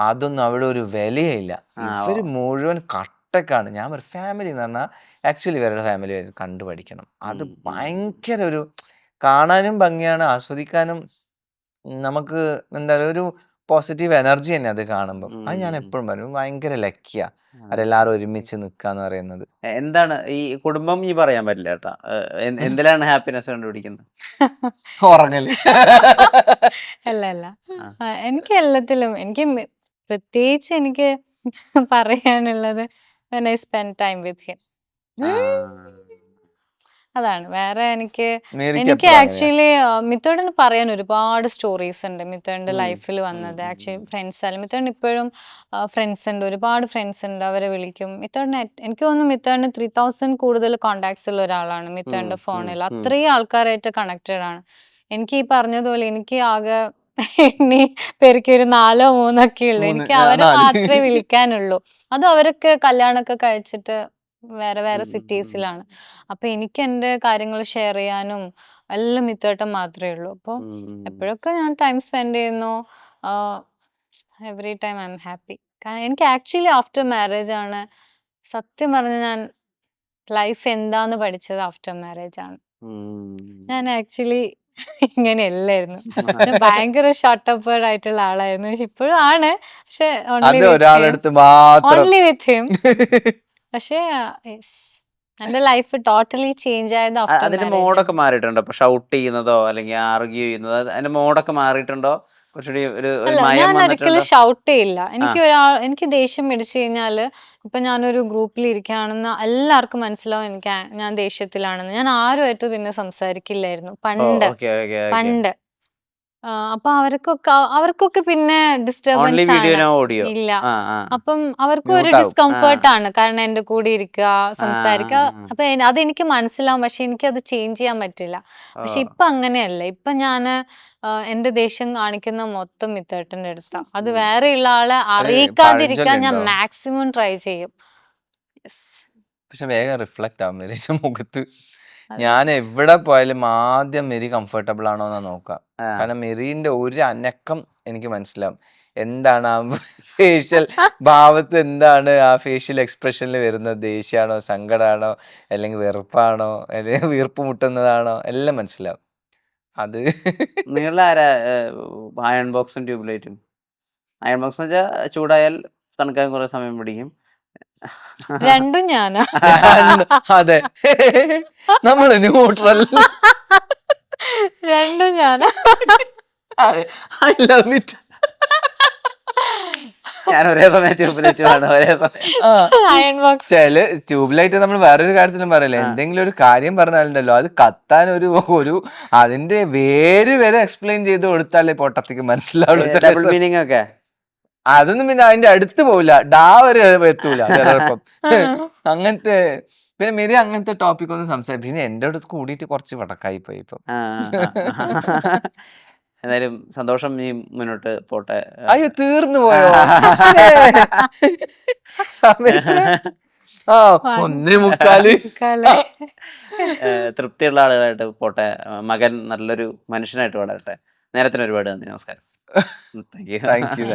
അതൊന്നും അവിടെ ഒരു വിലയില്ല. ഇവർ മുഴുവൻ കട്ടക്കാണ്. ഞാൻ ഒരു ഫാമിലി എന്ന് പറഞ്ഞാൽ ആക്ച്വലി ഇവരുടെ ഫാമിലി കണ്ടുപഠിക്കണം. അത് ഭയങ്കര ഒരു കാണാനും ഭംഗിയാണ്, ആസ്വദിക്കാനും നമുക്ക് എന്താ പറയുക ഒരു പോസിറ്റീവ് എനർജി തന്നെ അത് കാണുമ്പോൾ. അത് ഞാൻ എപ്പോഴും പറയും ഭയങ്കര ലക്കിയാ അവരെല്ലാവരും ഒരുമിച്ച് നിൽക്കാന്ന് പറയുന്നത്. എന്താണ് ഈ കുടുംബം പറയാൻ പറ്റില്ല കേട്ടാ. എന്തിലാണ് ഹാപ്പിനെസ് കണ്ടുപിടിക്കുന്നത്? ഉറങ്ങല്. അല്ല എനിക്ക് എല്ലാത്തിലും എനിക്ക് പ്രത്യേകിച്ച് എനിക്ക് പറയാനുള്ളത് when I spend time with him. അതാണ്. വേറെ എനിക്ക് ആക്ച്വലി മിത്തോടിന് പറയാൻ ഒരുപാട് സ്റ്റോറീസ് ഉണ്ട്. മിത്തോടിന്റെ ലൈഫിൽ വന്നത് ആക്ച്വലി ഫ്രണ്ട്സ് അല്ല. മിത്തോടിന് ഇപ്പോഴും ഫ്രണ്ട്സ് ഉണ്ട്, ഒരുപാട് ഫ്രണ്ട്സ് ഉണ്ട്. അവരെ വിളിക്കും. മിത്തോടിന് എനിക്ക് തോന്നുന്നു മിത്തോടിന് 3000 കൂടുതൽ കോണ്ടാക്ട്സ് ഉള്ള ഒരാളാണ് മിത്തോടിന്റെ ഫോണിൽ. അത്രയും ആൾക്കാരായിട്ട് കണക്റ്റഡ് ആണ്. എനിക്ക് ഈ പറഞ്ഞതുപോലെ എനിക്ക് ആകെ എണ്ണി പേർക്ക് ഒരു 4 3 ഒക്കെ ഉള്ളു. എനിക്ക് അവരെ മാത്രമേ വിളിക്കാനുള്ളൂ. അതും അവരൊക്കെ കല്യാണമൊക്കെ കഴിച്ചിട്ട് വേറെ വേറെ സിറ്റീസിലാണ്. അപ്പൊ എനിക്ക് എന്റെ കാര്യങ്ങൾ ഷെയർ ചെയ്യാനും എല്ലാം മിത്തോട്ടം മാത്രമേ ഉള്ളൂ. അപ്പൊ എപ്പോഴൊക്കെ ഞാൻ ടൈം സ്പെൻഡ് ചെയ്യുന്നു, every time I am happy. കാരണം എനിക്ക് ആക്ച്വലി ആഫ്റ്റർ മാരേജ് ആണ് സത്യം പറഞ്ഞ ഞാൻ ലൈഫ് എന്താന്ന് പഠിച്ചത്. ആഫ്റ്റർ മാരേജ് ആണ്. ഞാൻ ആക്ച്വലി ഇങ്ങനെയല്ലായിരുന്നു. ഭയങ്കര ഷോർട്ട് ടെമ്പേർഡ് ആയിട്ടുള്ള ആളായിരുന്നു. പക്ഷെ ഇപ്പോഴും ആണ്. പക്ഷെ ഓൺലി വിത്ത് ഹിം. പക്ഷേ എന്റെ ലൈഫ് ടോട്ടലി ചേഞ്ച് ആയത് ആഫ്റ്റർ അതിന്റെ മോഡൊക്കെ മാറിയിട്ടുണ്ടോ? ഇപ്പൊ ഷൗട്ട് ചെയ്യുന്നതോ അല്ലെങ്കിൽ ആർഗ്യൂ ചെയ്യുന്നതോ അതിന്റെ മോഡൊക്കെ മാറിയിട്ടുണ്ടോ? ഞാൻ ഒരിക്കലും ഷൗട്ട് ചെയ്യില്ല. എനിക്ക് ദേഷ്യം പിടിച്ചു കഴിഞ്ഞാല് ഇപ്പൊ ഞാനൊരു ഗ്രൂപ്പിൽ ഇരിക്കുകയാണെന്ന് എല്ലാവർക്കും മനസ്സിലാവും ഞാൻ ദേഷ്യത്തിലാണെന്ന്. ഞാൻ ആരുമായിട്ട് പിന്നെ സംസാരിക്കില്ലായിരുന്നു പണ്ട്. അപ്പൊ അവർക്കൊക്കെ പിന്നെ ഡിസ്റ്റർബൻസ് ആണ്. ഇല്ല. അപ്പം അവർക്കും ഒരു ഡിസ്കംഫേർട്ട് ആണ്. കാരണം എന്റെ കൂടെ ഇരിക്കുക, സംസാരിക്കുക. അപ്പൊ അതെനിക്ക് മനസ്സിലാവും. പക്ഷെ എനിക്ക് അത് ചേഞ്ച് ചെയ്യാൻ പറ്റില്ല. പക്ഷെ ഇപ്പൊ അങ്ങനെയല്ല. ഇപ്പൊ ഞാന് എന്റെ ദേഷ്യം കാണിക്കുന്ന മൊത്തം മിത്തേട്ടന്റെ അടുത്താ. അത് വേറെ ഉള്ള ആളെ അറിയിക്കാതിരിക്കാൻ ഞാൻ മാക്സിമം ട്രൈ ചെയ്യും. പക്ഷെ വേഗം റിഫ്ലക്ട് ആവും മെരീന്റെ മുഖത്ത്. ഞാൻ എവിടെ പോയാലും ആദ്യം മെരി കംഫർട്ടബിൾ ആണോ എന്നാ നോക്കാം. കാരണം മെരീന്റെ ഒരു അനക്കം എനിക്ക് മനസ്സിലാവും. എന്താണ് ആ ഫേഷ്യൽ ഭാവത്ത്, എന്താണ് ആ ഫേഷ്യൽ എക്സ്പ്രഷനിൽ വരുന്നത്. ദേഷ്യമാണോ, സങ്കടമാണോ, അല്ലെങ്കിൽ വെറുപ്പാണോ, അല്ലെങ്കിൽ വീർപ്പ് മുട്ടുന്നതാണോ, എല്ലാം മനസ്സിലാവും. അത് നിങ്ങളുടെ ആരാ അയൺ ബോക്സും ട്യൂബ്ലൈറ്റും? അയൺ ബോക്സ് എന്ന് വെച്ചാൽ ചൂടായാൽ തണുക്കാൻ കുറെ സമയം പിടിക്കും. രണ്ടും ഞാനാ. അതെ, നമ്മള് ന്യൂട്രൽ. രണ്ടും ഞാനാ. I love it. ഞാൻ ഒരേ സമയം ട്യൂബിലേറ്റുമാണ് ഒരേ സമയം. Iron box. ചില ട്യൂബ്ലൈറ്റ് നമ്മൾ വേറൊരു കാര്യത്തിലും പറയില്ല, എന്തെങ്കിലും ഒരു കാര്യം പറഞ്ഞാലുണ്ടല്ലോ അത് കത്താൻ ഒരു അതിന്റെ വേര് വരെ എക്സ്പ്ലെയിൻ ചെയ്ത് കൊടുത്താലേ പൊട്ടത്തിക്ക് മനസ്സിലാവുള്ളൂ. ഡബിൾ മീനിങ് ഒക്കെ അതൊന്നും പിന്നെ അതിന്റെ അടുത്ത് പോവില്ല, ഡാ വരെ എത്തൂല ചിലപ്പം. അങ്ങനത്തെ പിന്നെ മെരി അങ്ങനത്തെ ടോപ്പിക് ഒന്നും സംസാരിക്കും. പിന്നെ എന്റെ അടുത്ത് കൂടിയിട്ട് കുറച്ച് വടക്കായി പോയി ഇപ്പൊ. എന്തായാലും സന്തോഷം, ഈ മുന്നോട്ട് പോട്ടെ. അയ്യോ തീർന്നു പോയോ? ആ 1:45. തൃപ്തിയുള്ള ആളുകളായിട്ട് പോട്ടെ. മകൻ നല്ലൊരു മനുഷ്യനായിട്ട് വളരട്ടെ. നേരത്തിന് ഒരുപാട് നന്ദി. നമസ്കാരം. Thank you.